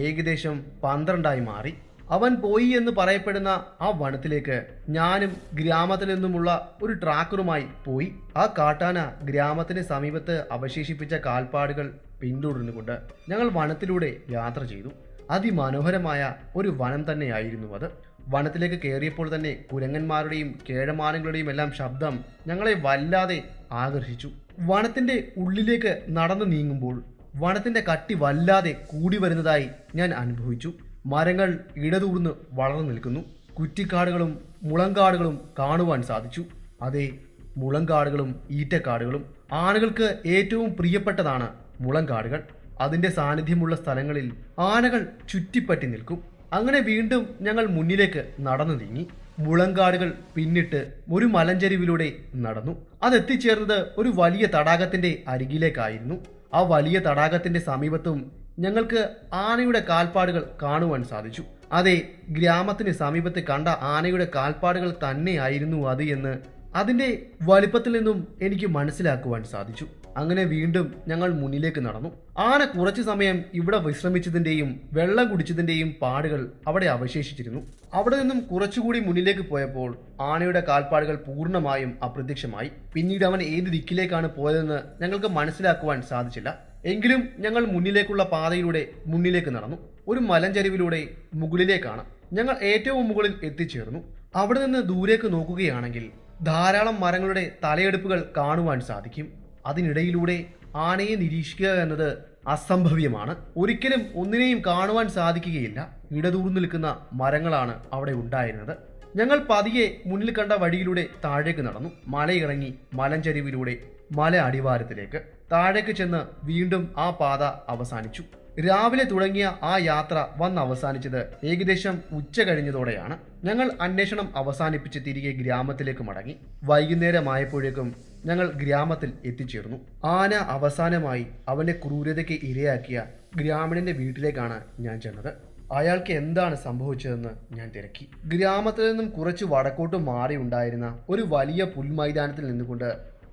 ഏകദേശം 12ആയി മാറി. അവൻ പോയി എന്ന് പറയപ്പെടുന്ന ആ വനത്തിലേക്ക് ഞാനും ഗ്രാമത്തിൽ നിന്നുമുള്ള ഒരു ട്രാക്കറുമായി പോയി. ആ കാട്ടാന ഗ്രാമത്തിന് സമീപത്ത് അവശേഷിപ്പിച്ച കാൽപ്പാടുകൾ പിന്തുടർന്നുകൊണ്ട് ഞങ്ങൾ വനത്തിലൂടെ യാത്ര ചെയ്തു. അതിമനോഹരമായ ഒരു വനം തന്നെയായിരുന്നു അത്. വനത്തിലേക്ക് കയറിയപ്പോൾ തന്നെ കുരങ്ങന്മാരുടെയും കേഴമാനങ്ങളുടെയും എല്ലാം ശബ്ദം ഞങ്ങളെ വല്ലാതെ ആകർഷിച്ചു. വനത്തിന്റെ ഉള്ളിലേക്ക് നടന്നു നീങ്ങുമ്പോൾ വനത്തിന്റെ കട്ടി വല്ലാതെ കൂടി വരുന്നതായി ഞാൻ അനുഭവിച്ചു. മരങ്ങൾ ഇടതൂർന്ന് വളർന്നു നിൽക്കുന്നു. കുറ്റിക്കാടുകളും മുളങ്കാടുകളും കാണുവാൻ സാധിച്ചു. അതെ, മുളങ്കാടുകളും ഈറ്റക്കാടുകളും. ആനകൾക്ക് ഏറ്റവും പ്രിയപ്പെട്ടതാണ് മുളങ്കാടുകൾ. അതിന്റെ സാന്നിധ്യമുള്ള സ്ഥലങ്ങളിൽ ആനകൾ ചുറ്റിപ്പറ്റി നിൽക്കും. അങ്ങനെ വീണ്ടും ഞങ്ങൾ മുന്നിലേക്ക് നടന്നു നീങ്ങി. മുളങ്കാടുകൾ പിന്നിട്ട് ഒരു മലഞ്ചരിവിലൂടെ നടന്നു. അതെത്തിച്ചേർന്നത് ഒരു വലിയ തടാകത്തിന്റെ അരികിലേക്കായിരുന്നു. ആ വലിയ തടാകത്തിന്റെ സമീപത്തും ഞങ്ങൾക്ക് ആനയുടെ കാൽപ്പാടുകൾ കാണുവാൻ സാധിച്ചു. അതെ, ഗ്രാമത്തിന് സമീപത്ത് കണ്ട ആനയുടെ കാൽപ്പാടുകൾ തന്നെയായിരുന്നു അത് എന്ന് അതിന്റെ വലിപ്പത്തിൽ നിന്നും എനിക്ക് മനസ്സിലാക്കുവാൻ സാധിച്ചു. അങ്ങനെ വീണ്ടും ഞങ്ങൾ മുന്നിലേക്ക് നടന്നു. ആന കുറച്ചു സമയം ഇവിടെ വിശ്രമിച്ചതിന്റെയും വെള്ളം കുടിച്ചതിന്റെയും പാടുകൾ അവിടെ അവശേഷിച്ചിരുന്നു. അവിടെ നിന്നും കുറച്ചുകൂടി മുന്നിലേക്ക് പോയപ്പോൾ ആനയുടെ കാൽപ്പാടുകൾ പൂർണ്ണമായും അപ്രത്യക്ഷമായി. പിന്നീട് അവൻ ഏത് ദിക്കിലേക്കാണ് പോയതെന്ന് ഞങ്ങൾക്ക് മനസ്സിലാക്കുവാൻ സാധിച്ചില്ല. എങ്കിലും ഞങ്ങൾ മുന്നിലേക്കുള്ള പാതയിലൂടെ മുന്നിലേക്ക് നടന്നു. ഒരു മലഞ്ചരിവിലൂടെ മുകളിലേക്കാണ്. ഞങ്ങൾ ഏറ്റവും മുകളിൽ എത്തിച്ചേർന്നു. അവിടെ നിന്ന് ദൂരേക്ക് നോക്കുകയാണെങ്കിൽ ധാരാളം മരങ്ങളുടെ തലയെടുപ്പുകൾ കാണുവാൻ സാധിക്കും. അതിനിടയിലൂടെ ആനയെ നിരീക്ഷിക്കുക എന്നത് അസംഭവ്യമാണ്. ഒരിക്കലും ഒന്നിനെയും കാണുവാൻ സാധിക്കുകയില്ല. ഇടതൂർന്നു നിൽക്കുന്ന മരങ്ങളാണ് അവിടെ ഉണ്ടായിരുന്നത്. ഞങ്ങൾ പതിയെ മുന്നിൽ കണ്ട വഴിയിലൂടെ താഴേക്ക് നടന്നു. മലയിറങ്ങി മലഞ്ചരിവിലൂടെ മല അടിവാരത്തിലേക്ക് താഴേക്ക് ചെന്ന് വീണ്ടും ആ പാത അവസാനിച്ചു. രാവിലെ തുടങ്ങിയ ആ യാത്ര വന്ന് അവസാനിച്ചത് ഏകദേശം ഉച്ച കഴിഞ്ഞതോടെയാണ്. ഞങ്ങൾ അന്വേഷണം അവസാനിപ്പിച്ച് തിരികെ ഗ്രാമത്തിലേക്ക് മടങ്ങി. വൈകുന്നേരമായപ്പോഴേക്കും ഞങ്ങൾ ഗ്രാമത്തിൽ എത്തിച്ചേർന്നു. ആന അവസാനമായി അവന്റെ ക്രൂരതയ്ക്ക് ഇരയാക്കിയ ഗ്രാമീണന്റെ വീട്ടിലേക്കാണ് ഞാൻ ചെന്നത്. അയാൾക്ക് എന്താണ് സംഭവിച്ചതെന്ന് ഞാൻ തിരക്കി. ഗ്രാമത്തിൽ നിന്നും കുറച്ച് വടക്കോട്ട് മാറി ഉണ്ടായിരുന്ന ഒരു വലിയ പുൽമൈതാനത്തിൽ നിന്നുകൊണ്ട്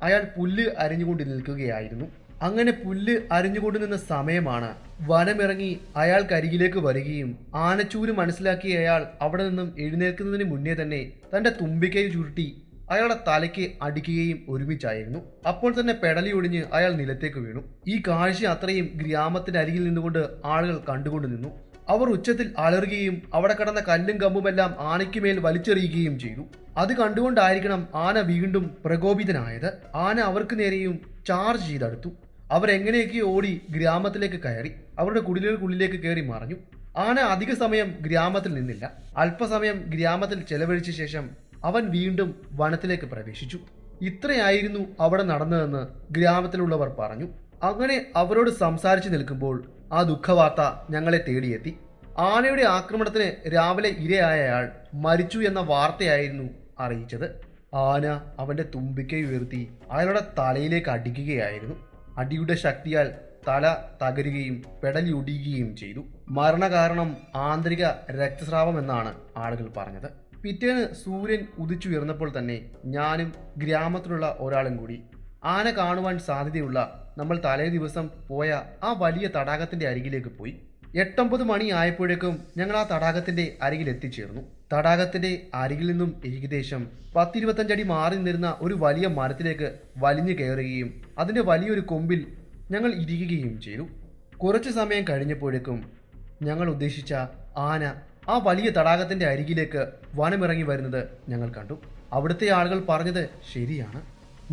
അയാൾ പുല്ല് അരിഞ്ഞുകൊണ്ട് നിൽക്കുകയായിരുന്നു. അങ്ങനെ പുല്ല് അരിഞ്ഞുകൊണ്ട് നിന്ന സമയമാണ് വനമിറങ്ങി അയാൾക്കരികിലേക്ക് വരികയും ആനച്ചൂര് മനസ്സിലാക്കിയ അയാൾ അവിടെ നിന്നും എഴുന്നേൽക്കുന്നതിന് മുന്നേ തന്നെ തന്റെ തുമ്പിക്കൈ ചുരുട്ടി അയാളുടെ തലയ്ക്ക് അടിക്കുകയും ഒരുമിച്ചായിരുന്നു. അപ്പോൾ തന്നെ പെടലി ഒടിഞ്ഞ് അയാൾ നിലത്തേക്ക് വീണു. ഈ കാഴ്ച അത്രയും ഗ്രാമത്തിന്റെ അരികിൽ നിന്നുകൊണ്ട് ആളുകൾ കണ്ടുകൊണ്ട് നിന്നു. അവർ ഉച്ചത്തിൽ അലറുകയും അവിടെ കടന്ന കല്ലും കമ്പുമെല്ലാം ആനയ്ക്കുമേൽ വലിച്ചെറിയുകയും ചെയ്തു. അത് കണ്ടുകൊണ്ടായിരിക്കണം ആന വീണ്ടും പ്രകോപിതനായത്. ആന അവർക്ക് നേരെയും ചാർജ് ചെയ്തെടുത്തു. അവരെങ്ങനെയൊക്കെയോ ഓടി ഗ്രാമത്തിലേക്ക് കയറി അവരുടെ കുടിലുകൾക്കുള്ളിലേക്ക് കയറി മറഞ്ഞു. ആന അധിക സമയം ഗ്രാമത്തിൽ നിന്നില്ല. അല്പസമയം ഗ്രാമത്തിൽ ചെലവഴിച്ച ശേഷം അവൻ വീണ്ടും വനത്തിലേക്ക് പ്രവേശിച്ചു. ഇത്രയായിരുന്നു അവിടെ നടന്നതെന്ന് ഗ്രാമത്തിലുള്ളവർ പറഞ്ഞു. അങ്ങനെ അവരോട് സംസാരിച്ചു നിൽക്കുമ്പോൾ ആ ദുഃഖവാർത്ത ഞങ്ങളെ തേടിയെത്തി. ആനയുടെ ആക്രമണത്തിന് രാവിലെ ഇരയായ അയാൾ മരിച്ചു എന്ന വാർത്തയായിരുന്നു അറിയിച്ചത്. ആന അവന്റെ തുമ്പിക്കൈ ഉയർത്തി അയാളുടെ തലയിലേക്ക് അടിക്കുകയായിരുന്നു. അടിയുടെ ശക്തിയാൽ തല തകരുകയും പെടലിയൊടിയുകയും ചെയ്തു. മരണകാരണം ആന്തരിക രക്തസ്രാവം എന്നാണ് ആളുകൾ പറഞ്ഞത്. പിറ്റേന്ന് സൂര്യൻ ഉദിച്ചുയർന്നപ്പോൾ തന്നെ ഞാനും ഗ്രാമത്തിലുള്ള ഒരാളും കൂടി ആന കാണുവാൻ സാധ്യതയുള്ള നമ്മൾ തലേ ദിവസം പോയ ആ വലിയ തടാകത്തിന്റെ അരികിലേക്ക് പോയി. 8-9 മണി ആയപ്പോഴേക്കും ഞങ്ങൾ ആ തടാകത്തിന്റെ അരികിൽ എത്തിച്ചേർന്നു. തടാകത്തിന്റെ അരികിൽ നിന്നും ഏകദേശം 10-25 അടി മാറി നിന്നിരുന്ന ഒരു വലിയ മരത്തിലേക്ക് വലിഞ്ഞു കയറുകയും അതിന്റെ വലിയൊരു കൊമ്പിൽ ഞങ്ങൾ ഇരിക്കുകയും ചെയ്തു. കുറച്ചു സമയം കഴിഞ്ഞപ്പോഴേക്കും ഞങ്ങൾ ഉദ്ദേശിച്ച ആന ആ വലിയ തടാകത്തിന്റെ അരികിലേക്ക് വനമിറങ്ങി വരുന്നത് ഞങ്ങൾ കണ്ടു. അവിടുത്തെ ആളുകൾ പറഞ്ഞത് ശരിയാണ്.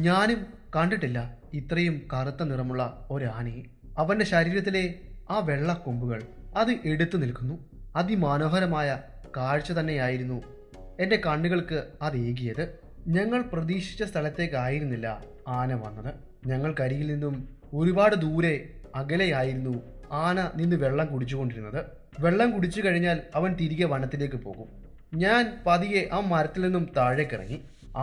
ഞാനും കണ്ടിട്ടില്ല ഇത്രയും കറുത്ത നിറമുള്ള ഒരാനയെ. അവന്റെ ശരീരത്തിലെ ആ വെള്ളക്കൊമ്പുകൾ അത് എടുത്തു നിൽക്കുന്നു. അതിമനോഹരമായ കാഴ്ച തന്നെയായിരുന്നു എൻ്റെ കണ്ണുകൾക്ക് അത് ഏകിയത്. ഞങ്ങൾ പ്രതീക്ഷിച്ച സ്ഥലത്തേക്കായിരുന്നില്ല ആന വന്നത്. ഞങ്ങൾക്കരികിൽ നിന്നും ഒരുപാട് ദൂരെ അകലെയായിരുന്നു ആന നിന്ന് വെള്ളം കുടിച്ചുകൊണ്ടിരുന്നത്. വെള്ളം കുടിച്ചു കഴിഞ്ഞാൽ അവൻ തിരികെ വനത്തിലേക്ക് പോകും. ഞാൻ പതിയെ ആ മരത്തിൽ നിന്നും താഴേക്കിറങ്ങി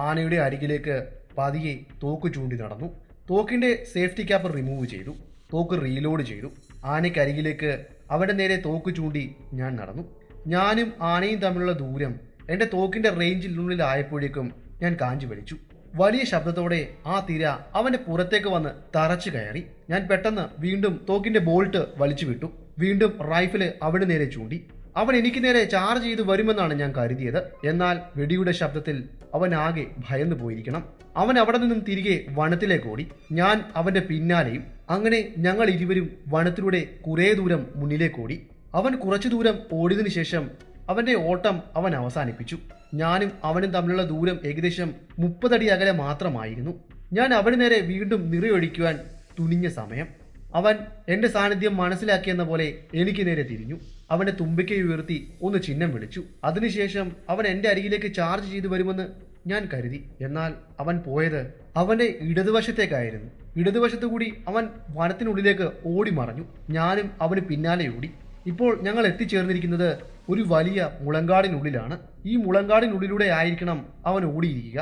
ആനയുടെ അരികിലേക്ക് പതിയെ തോക്ക് ചൂണ്ടി നടന്നു. തോക്കിന്റെ സേഫ്റ്റി ക്യാപ്പ് റിമൂവ് ചെയ്തു. തോക്ക് റീലോഡ് ചെയ്തു. ആനയ്ക്കരികിലേക്ക് അവന്റെ നേരെ തോക്ക് ചൂണ്ടി ഞാൻ നടന്നു. ഞാനും ആനയും തമ്മിലുള്ള ദൂരം എൻ്റെ തോക്കിന്റെ റേഞ്ചിനുള്ളിലായപ്പോഴേക്കും ഞാൻ കാഞ്ചി വലിച്ചു. വലിയ ശബ്ദത്തോടെ ആ തിര അവന്റെ പുറത്തേക്ക് വന്ന് തറച്ചു കയറി. ഞാൻ പെട്ടെന്ന് വീണ്ടും തോക്കിന്റെ ബോൾട്ട് വലിച്ചു വിട്ടു. വീണ്ടും റൈഫില് അവന് നേരെ ചൂണ്ടി. അവൻ എനിക്ക് നേരെ ചാർജ് ചെയ്ത് വരുമെന്നാണ് ഞാൻ കരുതിയത്. എന്നാൽ വെടിയുടെ ശബ്ദത്തിൽ അവൻ ആകെ ഭയന്നു പോയിരിക്കണം. അവൻ അവിടെ നിന്നും തിരികെ വനത്തിലേക്ക് ഓടി. ഞാൻ അവന്റെ പിന്നാലെയും. അങ്ങനെ ഞങ്ങൾ ഇരുവരും വനത്തിലൂടെ കുറേ ദൂരം മുന്നിലേക്ക് ഓടി. അവൻ കുറച്ചു ദൂരം ഓടിയതിനു ശേഷം അവന്റെ ഓട്ടം അവൻ അവസാനിപ്പിച്ചു. ഞാനും അവനും തമ്മിലുള്ള ദൂരം ഏകദേശം 30 അടി അകലെ മാത്രമായിരുന്നു. ഞാൻ അവന് നേരെ വീണ്ടും നിറയൊഴിക്കുവാൻ തുനിഞ്ഞ സമയം അവൻ എന്റെ സാന്നിധ്യം മനസ്സിലാക്കിയെന്ന പോലെ എനിക്ക് നേരെ തിരിഞ്ഞു. അവന്റെ തുമ്പിക്കൈ ഉയർത്തി ഒന്ന് ചിഹ്നം വിളിച്ചു. അതിനുശേഷം അവൻ എന്റെ അരികിലേക്ക് ചാർജ് ചെയ്തു വരുമെന്ന് ഞാൻ കരുതി. എന്നാൽ അവൻ പോയത് അവന്റെ ഇടതുവശത്തേക്കായിരുന്നു. ഇടതുവശത്തു കൂടി അവൻ വനത്തിനുള്ളിലേക്ക് ഓടി മറഞ്ഞു. ഞാനും അവന് പിന്നാലെ ഓടി. ഇപ്പോൾ ഞങ്ങൾ എത്തിച്ചേർന്നിരിക്കുന്നത് ഒരു വലിയ മുളങ്കാടിനുള്ളിലാണ്. ഈ മുളങ്കാടിനുള്ളിലൂടെ ആയിരിക്കണം അവൻ ഓടിയിരിക്കുക.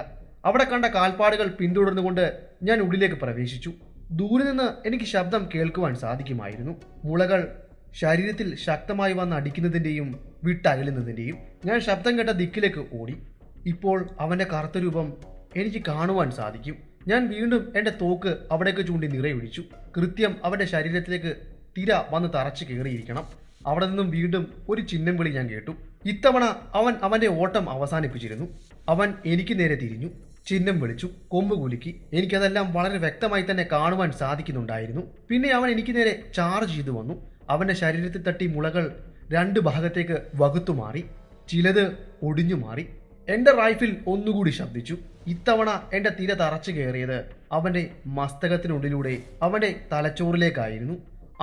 അവിടെ കണ്ട കാൽപ്പാടുകൾ പിന്തുടർന്നുകൊണ്ട് ഞാൻ ഉള്ളിലേക്ക് പ്രവേശിച്ചു. ദൂരെ നിന്ന് എനിക്ക് ശബ്ദം കേൾക്കുവാൻ സാധിക്കുമായിരുന്നു. മുളകൾ ശരീരത്തിൽ ശക്തമായി വന്ന് അടിക്കുന്നതിൻ്റെയും വിട്ടകലുന്നതിൻ്റെയും. ഞാൻ ശബ്ദം കേട്ട ദിക്കിലേക്ക് ഓടി. ഇപ്പോൾ അവൻ്റെ കറുത്ത രൂപം എനിക്ക് കാണുവാൻ സാധിക്കും. ഞാൻ വീണ്ടും എൻ്റെ തോക്ക് അവിടേക്ക് ചൂണ്ടി നിറയൊഴിച്ചു. കൃത്യം അവൻ്റെ ശരീരത്തിലേക്ക് തിര വന്ന് തറച്ചു കയറിയിരിക്കണം. അവിടെ നിന്നും വീണ്ടും ഒരു ചിഹ്നം വിളി ഞാൻ കേട്ടു. ഇത്തവണ അവൻ അവൻ്റെ ഓട്ടം അവസാനിപ്പിച്ചിരുന്നു. അവൻ എനിക്ക് നേരെ തിരിഞ്ഞു, ചിഹ്നം വിളിച്ചു, കൊമ്പ് കുലുക്കി. എനിക്കതെല്ലാം വളരെ വ്യക്തമായി തന്നെ കാണുവാൻ സാധിക്കുന്നുണ്ടായിരുന്നു. പിന്നെ അവൻ എനിക്ക് നേരെ ചാർജ് ചെയ്തു വന്നു. അവൻ്റെ ശരീരത്തിൽ തട്ടി മുളകൾ 2 ഭാഗത്തേക്ക് വകുത്തുമാറി. ചിലത് ഒടിഞ്ഞു മാറി. എൻ്റെ റൈഫിൽ ഒന്നുകൂടി ശബ്ദിച്ചു. ഇത്തവണ എൻ്റെ തിര തറച്ചു കയറിയത് അവൻ്റെ മസ്തകത്തിനുള്ളിലൂടെ അവൻ്റെ തലച്ചോറിലേക്കായിരുന്നു.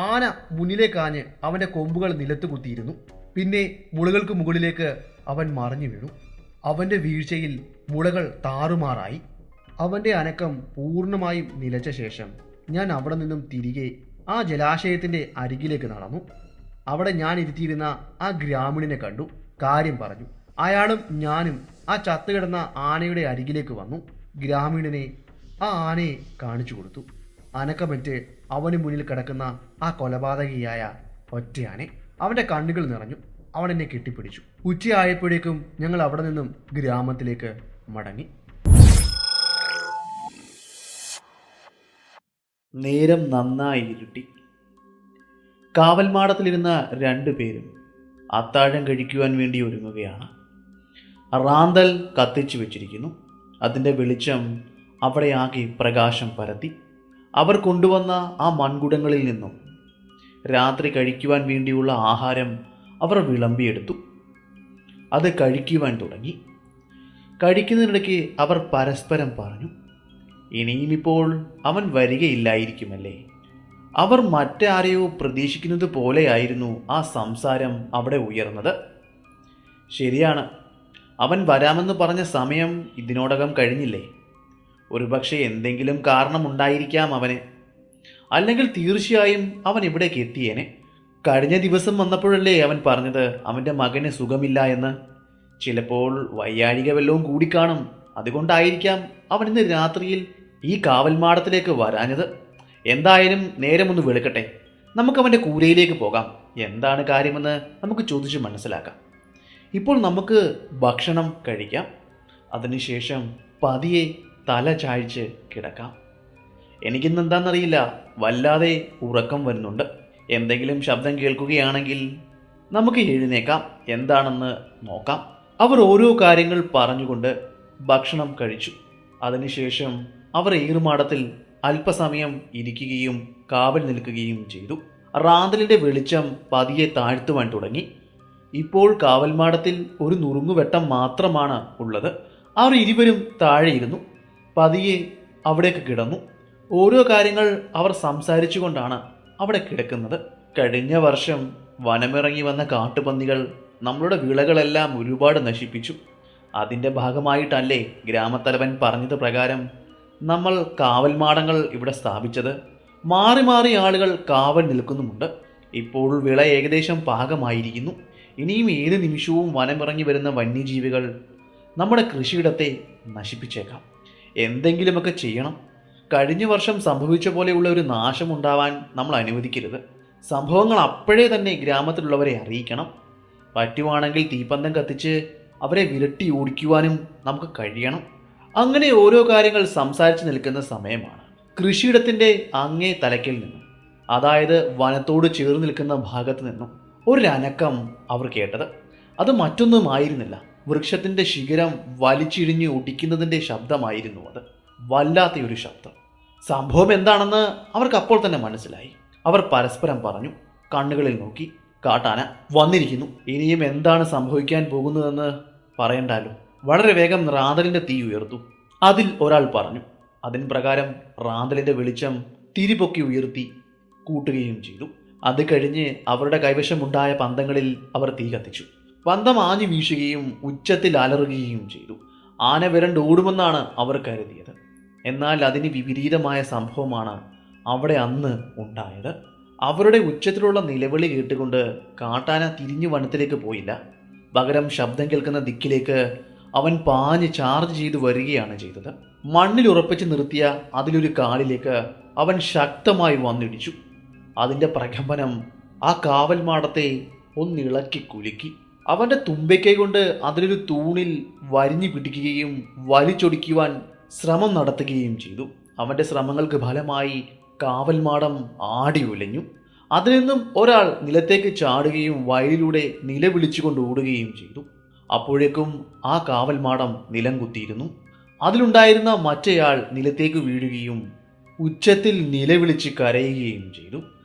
ആന മുന്നിലേക്കാഞ്ഞ് അവൻ്റെ കൊമ്പുകൾ നിലത്ത് കുത്തിയിരുന്നു. പിന്നെ മുളകൾക്ക് മുകളിലേക്ക് അവൻ മറിഞ്ഞു വീണു. അവൻ്റെ വീഴ്ചയിൽ മുളകൾ താറുമാറായി. അവൻ്റെ അനക്കം പൂർണ്ണമായും നിലച്ച ശേഷം ഞാൻ അവിടെ നിന്നും തിരികെ ആ ജലാശയത്തിൻ്റെ അരികിലേക്ക് നടന്നു. അവിടെ ഞാൻ ഇരുത്തിയിരുന്ന ആ ഗ്രാമീണനെ കണ്ടു. കാര്യം പറഞ്ഞു. അയാളും ഞാനും ആ ചത്തുകിടന്ന ആനയുടെ അരികിലേക്ക് വന്നു. ഗ്രാമീണനെ ആ ആനയെ കാണിച്ചു കൊടുത്തു. അനക്കമറ്റ് അവന് മുന്നിൽ കിടക്കുന്ന ആ കൊലപാതകിയായ ഒറ്റയാനെ. അവൻ്റെ കണ്ണുകൾ നിറഞ്ഞു. അവൻ എന്നെ കെട്ടിപ്പിടിച്ചു. ഉച്ചയായപ്പോഴേക്കും ഞങ്ങൾ അവിടെ നിന്നും ഗ്രാമത്തിലേക്ക് മടങ്ങി. നേരം നന്നായി ഇരുട്ടി. കാവൽമാടത്തിലിരുന്ന 2 പേരും അത്താഴം കഴിക്കുവാൻ വേണ്ടി ഒരുങ്ങുകയാണ്. റാന്തൽ കത്തിച്ചു വെച്ചിരിക്കുന്നു. അതിൻ്റെ വെളിച്ചം അവിടെ ആകെ പ്രകാശം പരത്തി. അവർ കൊണ്ടുവന്ന ആ മൺകുടങ്ങളിൽ നിന്നും രാത്രി കഴിക്കുവാൻ വേണ്ടിയുള്ള ആഹാരം അവർ വിളമ്പിയെടുത്തു. അത് കഴിക്കുവാൻ തുടങ്ങി. കഴിക്കുന്നതിനിടയ്ക്ക് അവർ പരസ്പരം പറഞ്ഞു, ഇനിയുമിപ്പോൾ അവൻ വരികയില്ലായിരിക്കുമല്ലേ. അവർ മറ്റാരെയോ പ്രതീക്ഷിക്കുന്നത് പോലെയായിരുന്നു ആ സംസാരം അവിടെ ഉയർന്നത്. ശരിയാണ്, അവൻ വരാമെന്ന് പറഞ്ഞ സമയം ഇതിനോടകം കഴിഞ്ഞില്ലേ. ഒരുപക്ഷെ എന്തെങ്കിലും കാരണമുണ്ടായിരിക്കാം അവന്. അല്ലെങ്കിൽ തീർച്ചയായും അവൻ ഇവിടേക്ക് എത്തിയേനെ. കഴിഞ്ഞ ദിവസം വന്നപ്പോഴല്ലേ അവൻ പറഞ്ഞത് അവൻ്റെ മകന് സുഖമില്ല എന്ന്. ചിലപ്പോൾ വയ്യാഴിക വല്ലതും കൂടിക്കാണും. അതുകൊണ്ടായിരിക്കാം അവൻ ഇന്ന് രാത്രിയിൽ ഈ കാവൽമാടത്തിലേക്ക് വരാഞ്ഞത്. എന്തായാലും നേരമൊന്ന് വെളുക്കട്ടെ, നമുക്കവൻ്റെ കൂരയിലേക്ക് പോകാം. എന്താണ് കാര്യമെന്ന് നമുക്ക് ചോദിച്ച് മനസ്സിലാക്കാം. ഇപ്പോൾ നമുക്ക് ഭക്ഷണം കഴിക്കാം. അതിനുശേഷം പതിയെ തല ചായ്ച്ച് കിടക്കാം. എനിക്കിന്നെന്താണെന്നറിയില്ല, വല്ലാതെ ഉറക്കം വരുന്നുണ്ട്. എന്തെങ്കിലും ശബ്ദം കേൾക്കുകയാണെങ്കിൽ നമുക്ക് എഴുന്നേക്കാം, എന്താണെന്ന് നോക്കാം. അവർ ഓരോ കാര്യങ്ങൾ പറഞ്ഞുകൊണ്ട് ഭക്ഷണം കഴിച്ചു. അതിനുശേഷം അവർ ഏറുമാടത്തിൽ അല്പസമയം ഇരിക്കുകയും കാവൽ നിൽക്കുകയും ചെയ്തു. റാന്തലിൻ്റെ വെളിച്ചം പതിയെ താഴ്ത്തുവാൻ തുടങ്ങി. ഇപ്പോൾ കാവൽമാടത്തിൽ ഒരു നുറുങ്ങുവെട്ടം മാത്രമാണ് ഉള്ളത്. അവർ ഇരുവരും താഴെയിരുന്നു. പതിയെ അവിടേക്ക് കിടന്നു. ഓരോ കാര്യങ്ങൾ അവർ സംസാരിച്ചു കൊണ്ടാണ് അവിടെ കിടക്കുന്നത്. കഴിഞ്ഞ വർഷം വനമിറങ്ങി വന്ന കാട്ടുപന്നികൾ നമ്മളുടെ വിളകളെല്ലാം ഒരുപാട് നശിപ്പിച്ചു. അതിൻ്റെ ഭാഗമായിട്ടല്ലേ ഗ്രാമത്തലവൻ പറഞ്ഞത് പ്രകാരം നമ്മൾ കാവൽമാടങ്ങൾ ഇവിടെ സ്ഥാപിച്ചത്. മാറി മാറി ആളുകൾ കാവൽ നിൽക്കുന്നുമുണ്ട്. ഇപ്പോൾ വിള ഏകദേശം പാകമായിരിക്കുന്നു. ഇനിയും ഏത് നിമിഷവും വനമിറങ്ങി വരുന്ന വന്യജീവികൾ നമ്മുടെ കൃഷിയിടത്തെ നശിപ്പിച്ചേക്കാം. എന്തെങ്കിലുമൊക്കെ ചെയ്യണം. കഴിഞ്ഞ വർഷം സംഭവിച്ച പോലെയുള്ള ഒരു നാശമുണ്ടാവാൻ നമ്മൾ അനുവദിക്കരുത്. സംഭവങ്ങൾ അപ്പോഴേ തന്നെ ഗ്രാമത്തിലുള്ളവരെ അറിയിക്കണം. പറ്റുവാണെങ്കിൽ തീപ്പന്തം കത്തിച്ച് അവരെ വിരട്ടി ഓടിക്കുവാനും നമുക്ക് കഴിയണം. അങ്ങനെ ഓരോ കാര്യങ്ങൾ സംസാരിച്ച് നിൽക്കുന്ന സമയമാണ് കൃഷിയിടത്തിൻ്റെ അങ്ങേ തലയ്ക്കിൽ നിന്നും, അതായത് വനത്തോട് ചേർന്ന് നിൽക്കുന്ന ഭാഗത്ത് നിന്നും ഒരനക്കം അവർ കേട്ടത്. അത് മറ്റൊന്നുമായിരുന്നില്ല, വൃക്ഷത്തിൻ്റെ ശിഖരം വലിച്ചിഴിഞ്ഞ് ഒടിക്കുന്നതിൻ്റെ ശബ്ദമായിരുന്നു അത്. വല്ലാത്തൊരു ശബ്ദം. സംഭവം എന്താണെന്ന് അവർക്ക് അപ്പോൾ തന്നെ മനസ്സിലായി. അവർ പരസ്പരം പറഞ്ഞു. കണ്ണുകളിൽ നോക്കി. കാട്ടാന വന്നിരിക്കുന്നു. ഇനിയും എന്താണ് സംഭവിക്കാൻ പോകുന്നതെന്ന് പറയണ്ടല്ലോ. വളരെ വേഗം റാന്തലിൻ്റെ തീ ഉയർത്തു. അതിൽ ഒരാൾ പറഞ്ഞു. അതിന് പ്രകാരം റാന്തലിൻ്റെ വെളിച്ചം തിരിപൊക്കി ഉയർത്തി കൂട്ടുകയും ചെയ്തു. അത് കഴിഞ്ഞ് അവരുടെ കൈവശമുണ്ടായ പന്തങ്ങളിൽ അവർ തീ കത്തിച്ചു. പന്തം ആഞ്ഞു വീശുകയും ഉച്ചത്തിൽ അലറുകയും ചെയ്തു. ആന വിരണ്ടോടുമെന്നാണ് അവർ കരുതിയത്. എന്നാൽ അതിന് വിപരീതമായ സംഭവമാണ് അവിടെ അന്ന് ഉണ്ടായത്. അവരുടെ ഉച്ചത്തിലുള്ള നിലവിളി കേട്ടുകൊണ്ട് കാട്ടാന തിരിഞ്ഞു വനത്തിലേക്ക് പോയില്ല. പകരം ശബ്ദം കേൾക്കുന്ന ദിക്കിലേക്ക് അവൻ പാഞ്ഞ് ചാർജ് ചെയ്തു വരികയാണ് ചെയ്തത്. മണ്ണിൽ ഉറപ്പിച്ച് നിർത്തിയ അതിലൊരു കാലിലേക്ക് അവൻ ശക്തമായി വന്നിടിച്ചു. അതിൻ്റെ പ്രകമ്പനം ആ കാവൽമാടത്തെ ഒന്നിളക്കി കുലുക്കി. അവൻ്റെ തുമ്പിക്കൈ കൊണ്ട് അതിലൊരു തൂണിൽ വരിഞ്ഞു പിടിക്കുകയും വലിച്ചൊടിക്കുവാൻ ശ്രമം നടത്തുകയും ചെയ്തു. അവൻ്റെ ശ്രമങ്ങൾക്ക് ഫലമായി കാവൽമാടം ആടി ഉലഞ്ഞു. അതിൽ നിന്നും ഒരാൾ നിലത്തേക്ക് ചാടുകയും വയലിലൂടെ നിലവിളിച്ചുകൊണ്ട് ഓടുകയും ചെയ്തു. അപ്പോഴേക്കും ആ കാവൽമാടം നിലം കുത്തിയിരുന്നു. അതിലുണ്ടായിരുന്ന മറ്റേയാൾ നിലത്തേക്ക് വീഴുകയും ഉച്ചത്തിൽ നിലവിളിച്ച് കരയുകയും ചെയ്തു.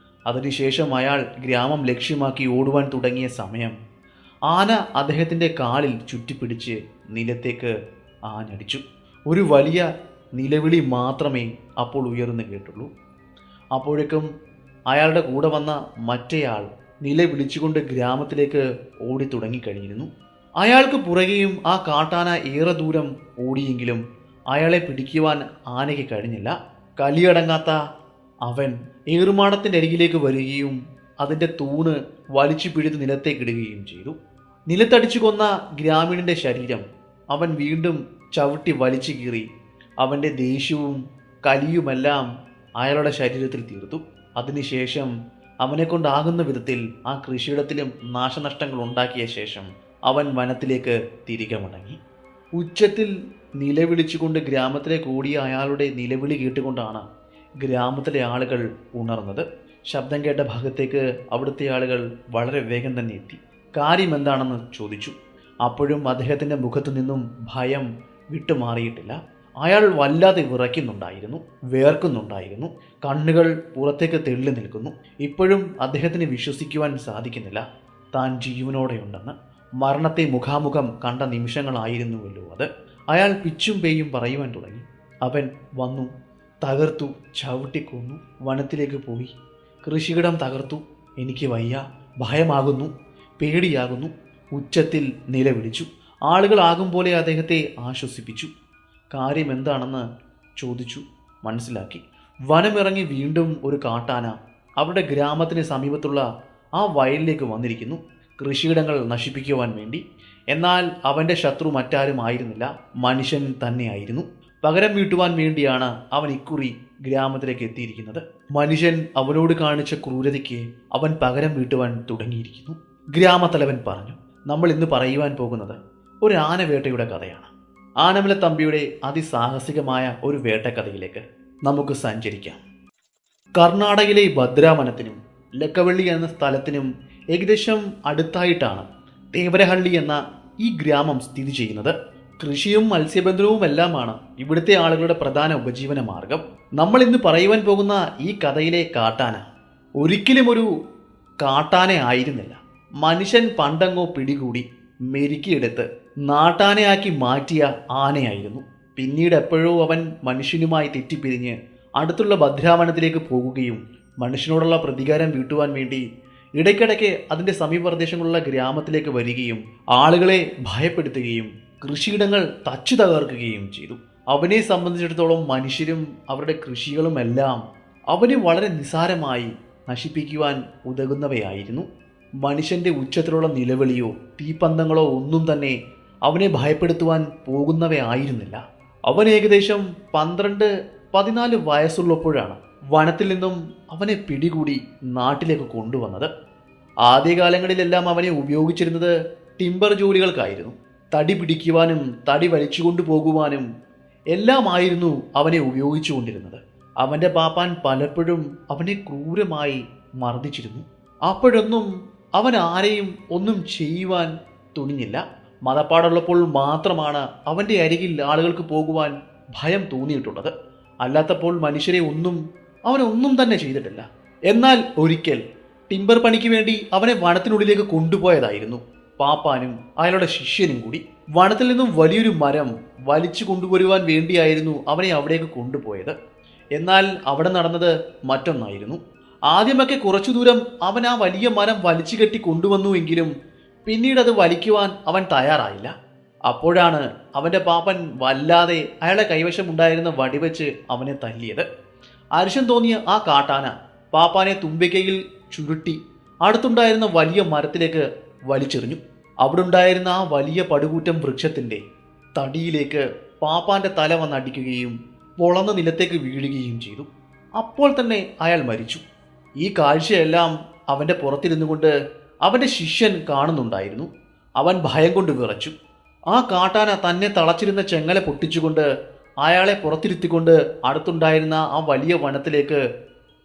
അതിനുശേഷം അയാൾ ഗ്രാമം ലക്ഷ്യമാക്കി ഓടുവാൻ തുടങ്ങിയ സമയം ആന അദ്ദേഹത്തിൻ്റെ കാലിൽ ചുറ്റിപ്പിടിച്ച് നിലത്തേക്ക് ആഞ്ഞടിച്ചു. ഒരു വലിയ നിലവിളി മാത്രമേ അപ്പോൾ ഉയർന്നു കേട്ടുള്ളൂ. അപ്പോഴേക്കും അയാളുടെ കൂടെ വന്ന മറ്റേയാൾ നിലവിളിച്ചുകൊണ്ട് ഗ്രാമത്തിലേക്ക് ഓടി തുടങ്ങിക്കഴിഞ്ഞിരുന്നു. അയാൾക്ക് പുറകെയും ആ കാട്ടാന ഏറെ ദൂരം ഓടിയെങ്കിലും അയാളെ പിടിക്കുവാൻ ആനയ്ക്ക് കഴിഞ്ഞില്ല. കലിയടങ്ങാത്ത അവൻ ഏറുമാടത്തിൻ്റെ അരികിലേക്ക് വരികയും അതിൻ്റെ തൂണ് വലിച്ചു പിടിച്ച് നിലത്തേക്കിടുകയും ചെയ്തു. നിലത്തടിച്ചു കൊന്ന ഗ്രാമീണൻ്റെ ശരീരം അവൻ വീണ്ടും ചവിട്ടി വലിച്ചു കീറി. അവൻ്റെ ദേഷ്യവും കലിയുമെല്ലാം അയാളുടെ ശരീരത്തിൽ തീർത്തു. അതിനുശേഷം അവനെക്കൊണ്ടാകുന്ന വിധത്തിൽ ആ കൃഷിയിടത്തിലും നാശനഷ്ടങ്ങൾ ഉണ്ടാക്കിയ ശേഷം അവൻ വനത്തിലേക്ക് തിരികെ മടങ്ങി. ഉച്ചത്തിൽ നിലവിളിച്ചുകൊണ്ട് ഗ്രാമത്തിലേക്ക് ഓടിയ അയാളുടെ നിലവിളി കേട്ടുകൊണ്ടാണ് ഗ്രാമത്തിലെ ആളുകൾ ഉണർന്നത്. ശബ്ദം കേട്ട ഭാഗത്തേക്ക് അവിടുത്തെ ആളുകൾ വളരെ വേഗം തന്നെ എത്തി. കാര്യം എന്താണെന്ന് ചോദിച്ചു. അപ്പോഴും അദ്ദേഹത്തിൻ്റെ മുഖത്തു നിന്നും ഭയം വിട്ടുമാറിയിട്ടില്ല. അയാൾ വല്ലാതെ വിറയ്ക്കുന്നുണ്ടായിരുന്നു, വേർക്കുന്നുണ്ടായിരുന്നു. കണ്ണുകൾ പുറത്തേക്ക് തെള്ളി നിൽക്കുന്നു. ഇപ്പോഴും അദ്ദേഹത്തിന് വിശ്വസിക്കുവാൻ സാധിക്കുന്നില്ല താൻ ജീവനോടെയുണ്ടെന്ന്. മരണത്തെ മുഖാമുഖം കണ്ട നിമിഷങ്ങളായിരുന്നുവല്ലോ അത്. അയാൾ പിച്ചും പേയും പറയുവാൻ തുടങ്ങി. അവൻ വന്നു, തകർത്തു, ചവിട്ടിക്കൊന്നു, വനത്തിലേക്ക് പോയി. കൃഷിയിടം തകർത്തു. എനിക്ക് വയ്യ, ഭയമാകുന്നു, പേടിയാകുന്നു. ഉച്ചത്തിൽ നിലവിളിച്ചു. ആളുകളാകും പോലെ അദ്ദേഹത്തെ ആശ്വസിപ്പിച്ചു. കാര്യം എന്താണെന്ന് ചോദിച്ചു. മനസ്സിലാക്കി. വനമിറങ്ങി വീണ്ടും ഒരു കാട്ടാന അവരുടെ ഗ്രാമത്തിന് സമീപത്തുള്ള ആ വയലിലേക്ക് വന്നിരിക്കുന്നു, കൃഷിയിടങ്ങൾ നശിപ്പിക്കുവാൻ വേണ്ടി. എന്നാൽ അവൻ്റെ ശത്രു മറ്റാരും ആയിരുന്നില്ല, മനുഷ്യൻ തന്നെയായിരുന്നു. പകരം വീട്ടുവാൻ വേണ്ടിയാണ് അവൻ ഇക്കുറി ഗ്രാമത്തിലേക്ക് എത്തിയിരിക്കുന്നത്. മനുഷ്യൻ അവനോട് കാണിച്ച ക്രൂരതയ്ക്ക് അവൻ പകരം വീട്ടുവാൻ തുടങ്ങിയിരിക്കുന്നു. ഗ്രാമത്തലവൻ പറഞ്ഞു, നമ്മൾ ഇന്ന് പറയുവാൻ പോകുന്നത് ഒരു ആനവേട്ടയുടെ കഥയാണ്. ആനമല തമ്പിയുടെ അതിസാഹസികമായ ഒരു വേട്ടക്കഥയിലേക്ക് നമുക്ക് സഞ്ചരിക്കാം. കർണാടകയിലെ ഭദ്രാവനത്തിനും ലക്കവള്ളി എന്ന സ്ഥലത്തിനും ഏകദേശം അടുത്തായിട്ടാണ് തേവരഹള്ളി എന്ന ഈ ഗ്രാമം സ്ഥിതി ചെയ്യുന്നത്. കൃഷിയും മത്സ്യബന്ധനവും എല്ലാമാണ് ഇവിടുത്തെ ആളുകളുടെ പ്രധാന ഉപജീവന മാർഗം. നമ്മൾ ഇന്ന് പറയുവാൻ പോകുന്ന ഈ കഥയിലെ കാട്ടാന ഒരിക്കലും ഒരു കാട്ടാന ആയിരുന്നില്ല. മനുഷ്യൻ പണ്ടങ്ങോ പിടികൂടി മെരുക്കിയെടുത്ത് നാട്ടാനയാക്കി മാറ്റിയ ആനയായിരുന്നു. പിന്നീട് എപ്പോഴോ അവൻ മനുഷ്യനുമായി തെറ്റിപ്പിരിഞ്ഞ് അടുത്തുള്ള ഭദ്രാവനത്തിലേക്ക് പോകുകയും മനുഷ്യനോടുള്ള പ്രതികാരം വീട്ടുവാൻ വേണ്ടി ഇടയ്ക്കിടയ്ക്ക് അതിൻ്റെ സമീപപ്രദേശങ്ങളുള്ള ഗ്രാമത്തിലേക്ക് വരികയും ആളുകളെ ഭയപ്പെടുത്തുകയും കൃഷിയിടങ്ങൾ തച്ചു തകർക്കുകയും ചെയ്തു. അവനെ സംബന്ധിച്ചിടത്തോളം മനുഷ്യരും അവരുടെ കൃഷികളും എല്ലാം അവന് വളരെ നിസ്സാരമായി നശിപ്പിക്കുവാൻ ഉതകുന്നവയായിരുന്നു. മനുഷ്യൻ്റെ ഉച്ചത്തിലുള്ള നിലവിളിയോ തീപ്പന്തങ്ങളോ ഒന്നും തന്നെ അവനെ ഭയപ്പെടുത്തുവാൻ പോകുന്നവയായിരുന്നില്ല. അവൻ ഏകദേശം 12-14 വയസ്സുള്ളപ്പോഴാണ് വനത്തിൽ നിന്നും അവനെ പിടികൂടി നാട്ടിലേക്ക് കൊണ്ടുവന്നത്. ആദ്യകാലങ്ങളിലെല്ലാം അവനെ ഉപയോഗിച്ചിരുന്നത് ടിമ്പർ ജോലികൾക്കായിരുന്നു. തടി പിടിക്കുവാനും തടി വലിച്ചു കൊണ്ടുപോകുവാനും എല്ലാമായിരുന്നു അവനെ ഉപയോഗിച്ചു കൊണ്ടിരുന്നത്. അവൻ്റെ പാപ്പാൻ പലപ്പോഴും അവനെ ക്രൂരമായി മർദ്ദിച്ചിരുന്നു. അപ്പോഴൊന്നും അവൻ ആരെയും ഒന്നും ചെയ്യുവാൻ തുനിഞ്ഞില്ല. മതപ്പാടുള്ളപ്പോൾ മാത്രമാണ് അവൻ്റെ അരികിൽ ആളുകൾക്ക് പോകുവാൻ ഭയം തോന്നിയിട്ടുള്ളത്. അല്ലാത്തപ്പോൾ മനുഷ്യരെ അവനൊന്നും തന്നെ ചെയ്തിട്ടില്ല. എന്നാൽ ഒരിക്കൽ ടിമ്പർ പണിക്ക് വേണ്ടി അവനെ വനത്തിനുള്ളിലേക്ക് കൊണ്ടുപോയതായിരുന്നു പാപ്പാനും അയാളുടെ ശിഷ്യനും കൂടി. വനത്തിൽ നിന്നും വലിയൊരു മരം വലിച്ചു കൊണ്ടുവരുവാൻ വേണ്ടിയായിരുന്നു അവനെ അവിടേക്ക് കൊണ്ടുപോയത്. എന്നാൽ അവിടെ നടന്നത് മറ്റൊന്നായിരുന്നു. ആദ്യമൊക്കെ കുറച്ചു ദൂരം അവൻ ആ വലിയ മരം വലിച്ചു കെട്ടി കൊണ്ടുവന്നുവെങ്കിലും പിന്നീട് അത് വലിക്കുവാൻ അവൻ തയ്യാറായില്ല. അപ്പോഴാണ് അവൻ്റെ പാപ്പൻ വല്ലാതെ അയാളുടെ കൈവശമുണ്ടായിരുന്ന വടിവെച്ച് അവനെ തല്ലിയത്. അരിശം തോന്നിയ ആ കാട്ടാന പാപ്പാനെ തുമ്പിക്കൈയിൽ ചുരുട്ടി അടുത്തുണ്ടായിരുന്ന വലിയ മരത്തിലേക്ക് വലിച്ചെറിഞ്ഞു. അവിടെ ഉണ്ടായിരുന്ന ആ വലിയ പടുകൂറ്റം വൃക്ഷത്തിൻ്റെ തടിയിലേക്ക് പാപ്പാന്റെ തല വന്നടിക്കുകയും പൊളന്ന നിലത്തേക്ക് വീഴുകയും ചെയ്തു. അപ്പോൾ തന്നെ അയാൾ മരിച്ചു. ഈ കാഴ്ചയെല്ലാം അവൻ്റെ പുറത്തിരുന്നു കൊണ്ട് അവൻ്റെ ശിഷ്യൻ കാണുന്നുണ്ടായിരുന്നു. അവൻ ഭയം കൊണ്ട് വിറച്ചു. ആ കാട്ടാന തന്നെ തളച്ചിരുന്ന ചെങ്ങല പൊട്ടിച്ചുകൊണ്ട് അയാളെ പുറത്തിരുത്തിക്കൊണ്ട് അടുത്തുണ്ടായിരുന്ന ആ വലിയ വനത്തിലേക്ക്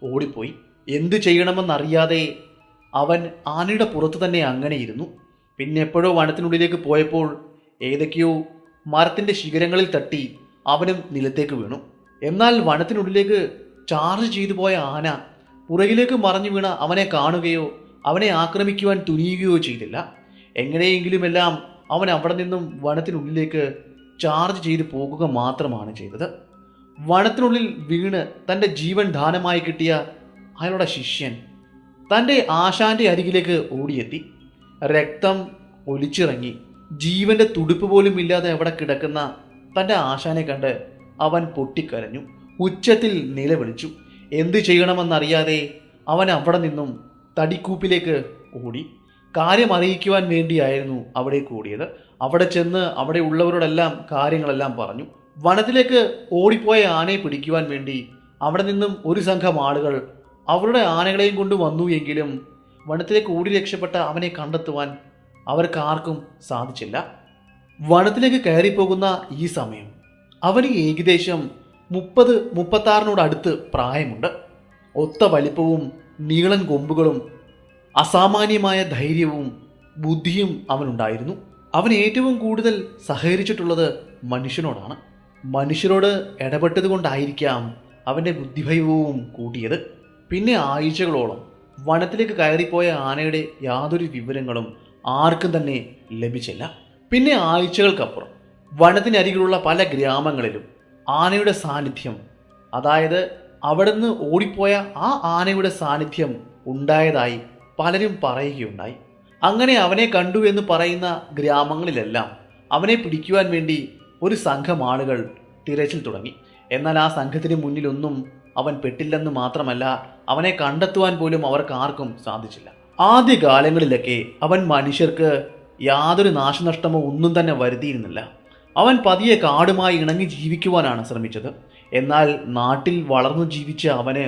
ഓടിപ്പോയി. എന്തു ചെയ്യണമെന്നറിയാതെ അവൻ ആനയുടെ പുറത്ത് തന്നെ അങ്ങനെയിരുന്നു. പിന്നെ എപ്പോഴോ വനത്തിനുള്ളിലേക്ക് പോയപ്പോൾ ഏതൊക്കെയോ മരത്തിൻ്റെ ശിഖരങ്ങളിൽ തട്ടി അവനും നിലത്തേക്ക് വീണു. എന്നാൽ വനത്തിനുള്ളിലേക്ക് ചാർജ് ചെയ്തു പോയ ആന പുറകിലേക്ക് മറഞ്ഞു വീണ അവനെ കാണുകയോ അവനെ ആക്രമിക്കുവാൻ തുനിയുകയോ ചെയ്തില്ല. എങ്ങനെയെങ്കിലുമെല്ലാം അവൻ അവിടെ നിന്നും വനത്തിനുള്ളിലേക്ക് ചാർജ് ചെയ്ത് പോകുക മാത്രമാണ് ചെയ്തത്. വനത്തിനുള്ളിൽ വീണ് തൻ്റെ ജീവൻ ദാനമായി കിട്ടിയ അയാളുടെ ശിഷ്യൻ തൻ്റെ ആശാന്റെ അരികിലേക്ക് ഓടിയെത്തി. രക്തം ഒലിച്ചിറങ്ങി ജീവന്റെ തുടിപ്പ് പോലും ഇല്ലാതെ അവിടെ കിടക്കുന്ന തൻ്റെ ആശാനെ കണ്ട് അവൻ പൊട്ടിക്കരഞ്ഞു. ഉച്ചത്തിൽ നിലവിളിച്ചു. എന്തു ചെയ്യണമെന്നറിയാതെ അവൻ അവിടെ നിന്നും തടിക്കൂപ്പിലേക്ക് ഓടി. കാര്യം അറിയിക്കുവാൻ വേണ്ടിയായിരുന്നു അവിടെ കൂടിയത്. അവിടെ ചെന്ന് അവിടെ ഉള്ളവരോടെല്ലാം കാര്യങ്ങളെല്ലാം പറഞ്ഞു. വനത്തിലേക്ക് ഓടിപ്പോയ ആനയെ പിടിക്കുവാൻ വേണ്ടി അവിടെ നിന്നും ഒരു സംഘം ആളുകൾ അവരുടെ ആനകളെയും കൊണ്ട് വന്നു. എങ്കിലും വനത്തിലേക്ക് ഓടി രക്ഷപ്പെട്ട അവനെ കണ്ടെത്തുവാൻ അവർക്കാർക്കും സാധിച്ചില്ല. വനത്തിലേക്ക് കയറിപ്പോകുന്ന ഈ സമയം അവന് ഏകദേശം 30-36 പ്രായമുണ്ട്. ഒത്ത വലിപ്പവും നീളൻ കൊമ്പുകളും അസാമാന്യമായ ധൈര്യവും ബുദ്ധിയും അവനുണ്ടായിരുന്നു. അവൻ ഏറ്റവും കൂടുതൽ സഹകരിച്ചിട്ടുള്ളത് മനുഷ്യനോടാണ്. മനുഷ്യരോട് ഇടപെട്ടത് കൊണ്ടായിരിക്കാം അവൻ്റെ ബുദ്ധിഭൈവവും കൂട്ടിയത്. പിന്നെ ആഴ്ചകളോളം വനത്തിലേക്ക് കയറിപ്പോയ ആനയുടെ യാതൊരു വിവരങ്ങളും ആർക്കും തന്നെ ലഭിച്ചില്ല. പിന്നെ ആഴ്ചകൾക്കപ്പുറം വനത്തിനരികിലുള്ള പല ഗ്രാമങ്ങളിലും ആനയുടെ സാന്നിധ്യം, അതായത് അവിടുന്ന് ഓടിപ്പോയ ആ ആനയുടെ സാന്നിധ്യം ഉണ്ടായതായി പലരും പറയുകയുണ്ടായി. അങ്ങനെ അവനെ കണ്ടു എന്ന് പറയുന്ന ഗ്രാമങ്ങളിലെല്ലാം അവനെ പിടിക്കുവാൻ വേണ്ടി ഒരു സംഘം ആളുകൾ തിരച്ചിൽ തുടങ്ങി. എന്നാൽ ആ സംഘത്തിന് മുന്നിലൊന്നും അവൻ പെട്ടില്ലെന്ന് മാത്രമല്ല, അവനെ കണ്ടെത്തുവാൻ പോലും അവർക്ക് ആർക്കും സാധിച്ചില്ല. ആദ്യകാലങ്ങളിലൊക്കെ അവൻ മനുഷ്യർക്ക് യാതൊരു നാശനഷ്ടമോ ഒന്നും തന്നെ വരുത്തിയിരുന്നില്ല. അവൻ പതിയെ കാടുമായി ഇണങ്ങി ജീവിക്കുവാനാണ് ശ്രമിച്ചത്. എന്നാൽ നാട്ടിൽ വളർന്നു ജീവിച്ച അവന്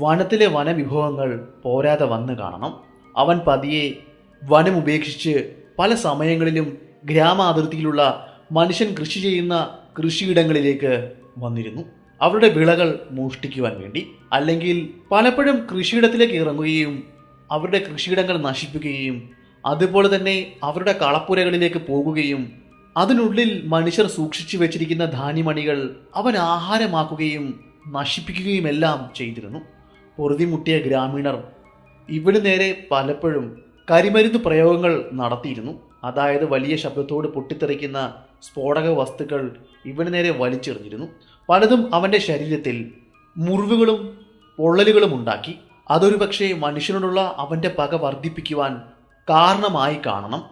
വനത്തിലെ വനവിഭവങ്ങൾ പോരാതെ വന്ന് കാണണം. അവൻ പതിയെ വനം ഉപേക്ഷിച്ച് പല സമയങ്ങളിലും ഗ്രാമാതിർത്തിയിലുള്ള മനുഷ്യൻ കൃഷി ചെയ്യുന്ന കൃഷിയിടങ്ങളിലേക്ക് വന്നിരുന്നു, അവരുടെ വിളകൾ മോഷ്ടിക്കുവാൻ വേണ്ടി. അല്ലെങ്കിൽ പലപ്പോഴും കൃഷിയിടത്തിലേക്ക് ഇറങ്ങുകയും അവരുടെ കൃഷിയിടങ്ങൾ നശിപ്പിക്കുകയും അതുപോലെ തന്നെ അവരുടെ കളപ്പുരകളിലേക്ക് പോകുകയും അതിനുള്ളിൽ മനുഷ്യർ സൂക്ഷിച്ചു വെച്ചിരിക്കുന്ന ധാന്യമണികൾ അവൻ ആഹാരമാക്കുകയും നശിപ്പിക്കുകയും എല്ലാം ചെയ്തിരുന്നു. പൊറുതിമുട്ടിയ ഗ്രാമീണർ ഇവന് നേരെ പലപ്പോഴും കരിമരുന്ന് പ്രയോഗങ്ങൾ നടത്തിയിരുന്നു. അതായത് വലിയ ശബ്ദത്തോട് പൊട്ടിത്തെറിക്കുന്ന സ്ഫോടക വസ്തുക്കൾ ഇവന് നേരെ വലിച്ചെറിഞ്ഞിരുന്നു. പലതും അവൻ്റെ ശരീരത്തിൽ മുറിവുകളും പൊള്ളലുകളും ഉണ്ടാക്കി. അതൊരു പക്ഷേ മനുഷ്യനോടുള്ള അവൻ്റെ പക വർദ്ധിപ്പിക്കുവാൻ കാരണമായി കാണണം.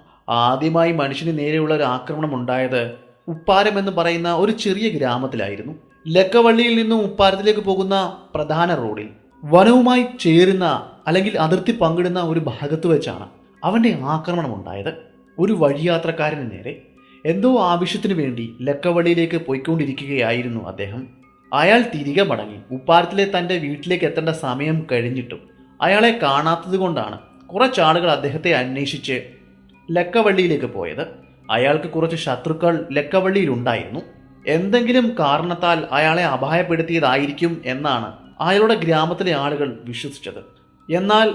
ആദ്യമായി മനുഷ്യന് നേരെയുള്ള ഒരു ആക്രമണം ഉണ്ടായത് ഉപ്പാരം എന്ന് പറയുന്ന ഒരു ചെറിയ ഗ്രാമത്തിലായിരുന്നു. ലക്കവള്ളിയിൽ നിന്നും ഉപ്പാരത്തിലേക്ക് പോകുന്ന പ്രധാന റോഡിൽ വനവുമായി ചേരുന്ന അല്ലെങ്കിൽ അതിർത്തി പങ്കിടുന്ന ഒരു ഭാഗത്ത് വെച്ചാണ് അവൻ്റെ ആക്രമണം ഉണ്ടായത്. ഒരു വഴിയാത്രക്കാരന് നേരെ എന്തോ ആവശ്യത്തിനു വേണ്ടി ലക്കവള്ളിയിലേക്ക് പോയിക്കൊണ്ടിരിക്കുകയായിരുന്നു അദ്ദേഹം. അയാൾ തിരികെ മടങ്ങി. ഉപ്പാരത്തിലെ തൻ്റെ വീട്ടിലേക്ക് എത്തേണ്ട സമയം കഴിഞ്ഞിട്ടും അയാളെ കാണാത്തത് കൊണ്ടാണ് കുറച്ചാളുകൾ അദ്ദേഹത്തെ അന്വേഷിച്ച് ലക്കവള്ളിയിലേക്ക് പോയത്. അയാൾക്ക് കുറച്ച് ശത്രുക്കൾ ലക്കവള്ളിയിൽ ഉണ്ടായിരുന്നു. എന്തെങ്കിലും കാരണത്താൽ അയാളെ അപായപ്പെടുത്തിയതായിരിക്കും എന്നാണ് അയാളുടെ ഗ്രാമത്തിലെ ആളുകൾ വിശ്വസിച്ചത്. എന്നാൽ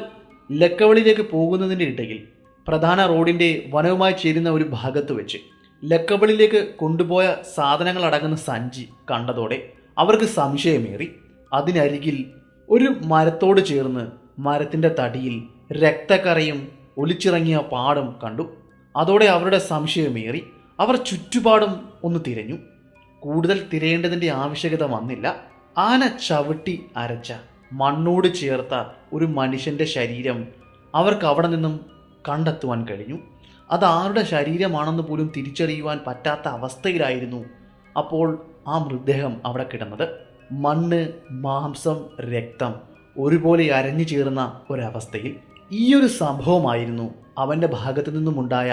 ലക്കവള്ളിയിലേക്ക് പോകുന്നതിൻ്റെ ഇടയിൽ പ്രധാന റോഡിൻ്റെ വനവുമായി ചേരുന്ന ഒരു ഭാഗത്ത് വെച്ച് ലക്കവള്ളിയിലേക്ക് കൊണ്ടുപോയ സാധനങ്ങൾ അടങ്ങുന്ന സഞ്ചി കണ്ടതോടെ അവർക്ക് സംശയമേറി. അതിനരികിൽ ഒരു മരത്തോട് ചേർന്ന് മരത്തിൻ്റെ തടിയിൽ രക്തക്കറയും ഒലിച്ചിറങ്ങിയ പാടും കണ്ടു. അതോടെ അവരുടെ സംശയമേറി. അവർ ചുറ്റുപാടും ഒന്ന് തിരഞ്ഞു. കൂടുതൽ തിരയേണ്ടതിൻ്റെ ആവശ്യകത വന്നില്ല. ആന ചവിട്ടി അരച്ച മണ്ണോട് ചേർത്ത ഒരു മനുഷ്യൻ്റെ ശരീരം അവർക്ക് അവിടെ നിന്നും കണ്ടെത്തുവാൻ കഴിഞ്ഞു. അത് ആരുടെ ശരീരമാണെന്ന് പോലും തിരിച്ചറിയുവാൻ പറ്റാത്ത അവസ്ഥയിലായിരുന്നു അപ്പോൾ ആ മൃതദേഹം അവിടെ കിടന്നത്. മണ്ണ്, മാംസം, രക്തം ഒരുപോലെ അരഞ്ഞു ചേർന്ന ഒരവസ്ഥയിൽ. ഈയൊരു സംഭവമായിരുന്നു അവൻ്റെ ഭാഗത്തു നിന്നുമുണ്ടായ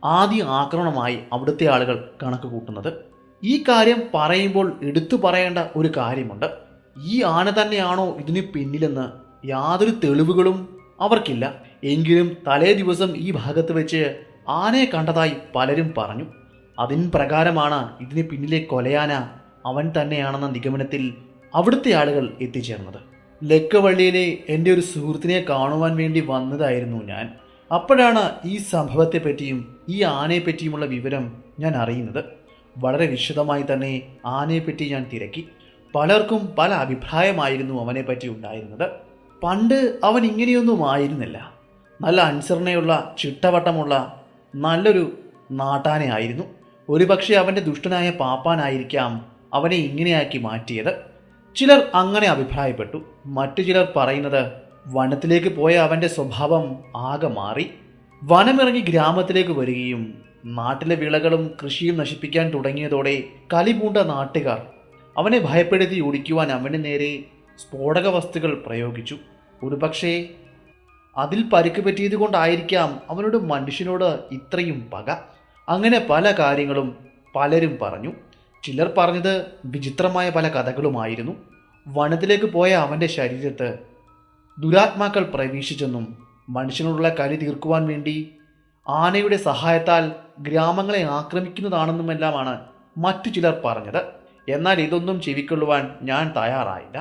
ആദ്യ ആക്രമണമായി അവിടുത്തെ ആളുകൾ കണക്ക് കൂട്ടുന്നത്. ഈ കാര്യം പറയുമ്പോൾ എടുത്തു പറയേണ്ട ഒരു കാര്യമുണ്ട്. ഈ ആന തന്നെയാണോ ഇതിന് പിന്നിലെന്ന് യാതൊരു തെളിവുകളും അവർക്കില്ല. എങ്കിലും തലേ ദിവസം ഈ ഭാഗത്ത് വെച്ച് ആനയെ കണ്ടതായി പലരും പറഞ്ഞു. അതിന് പ്രകാരമാണ് ഇതിന് പിന്നിലെ കൊലയാന അവൻ തന്നെയാണെന്ന നിഗമനത്തിൽ അവിടുത്തെ ആളുകൾ എത്തിച്ചേർന്നത്. ലക്കവള്ളിയിലെ എൻ്റെ ഒരു സുഹൃത്തിനെ കാണുവാൻ വേണ്ടി വന്നതായിരുന്നു ഞാൻ. അപ്പോഴാണ് ഈ സംഭവത്തെപ്പറ്റിയും ഈ ആനയെപ്പറ്റിയുമുള്ള വിവരം ഞാൻ അറിയുന്നത്. വളരെ വിശദമായി തന്നെ ആനയെപ്പറ്റി ഞാൻ തിരക്കി. പലർക്കും പല അഭിപ്രായമായിരുന്നു അവനെപ്പറ്റി ഉണ്ടായിരുന്നത്. പണ്ട് അവൻ ഇങ്ങനെയൊന്നും ആയിരുന്നില്ല. നല്ല അനുസരണയുള്ള ചിട്ടവട്ടമുള്ള നല്ലൊരു നാട്ടാനയായിരുന്നു. ഒരുപക്ഷെ അവൻ്റെ ദുഷ്ടനായ പാപ്പാനായിരിക്കാം അവനെ ഇങ്ങനെയാക്കി മാറ്റിയത്. ചിലർ അങ്ങനെ അഭിപ്രായപ്പെട്ടു. മറ്റു ചിലർ പറയുന്നത് വനത്തിലേക്ക് പോയ അവൻ്റെ സ്വഭാവം ആകെ മാറി. വനമിറങ്ങി ഗ്രാമത്തിലേക്ക് വരികയും നാട്ടിലെ വിളകളും കൃഷിയും നശിപ്പിക്കാൻ തുടങ്ങിയതോടെ കലിപൂണ്ട നാട്ടുകാർ അവനെ ഭയപ്പെടുത്തി ഓടിക്കുവാൻ അവന് നേരെ സ്ഫോടക വസ്തുക്കൾ പ്രയോഗിച്ചു. ഒരുപക്ഷേ അതിൽ പരിക്ക് പറ്റിയത് കൊണ്ടായിരിക്കാം അവനോട് മനുഷ്യനോട് ഇത്രയും പക. അങ്ങനെ പല കാര്യങ്ങളും പലരും പറഞ്ഞു. ചിലർ പറഞ്ഞത് വിചിത്രമായ പല കഥകളുമായിരുന്നു. വനത്തിലേക്ക് പോയ അവൻ്റെ ശരീരത്ത് ദുരാത്മാക്കൾ പ്രവേശിച്ചെന്നും മനുഷ്യനോടുള്ള കലി തീർക്കുവാൻ വേണ്ടി ആനയുടെ സഹായത്താൽ ഗ്രാമങ്ങളെ ആക്രമിക്കുന്നതാണെന്നുമെല്ലാമാണ് മറ്റു ചിലർ പറഞ്ഞത്. എന്നാൽ ഇതൊന്നും ചെവിക്കൊള്ളുവാൻ ഞാൻ തയ്യാറായില്ല.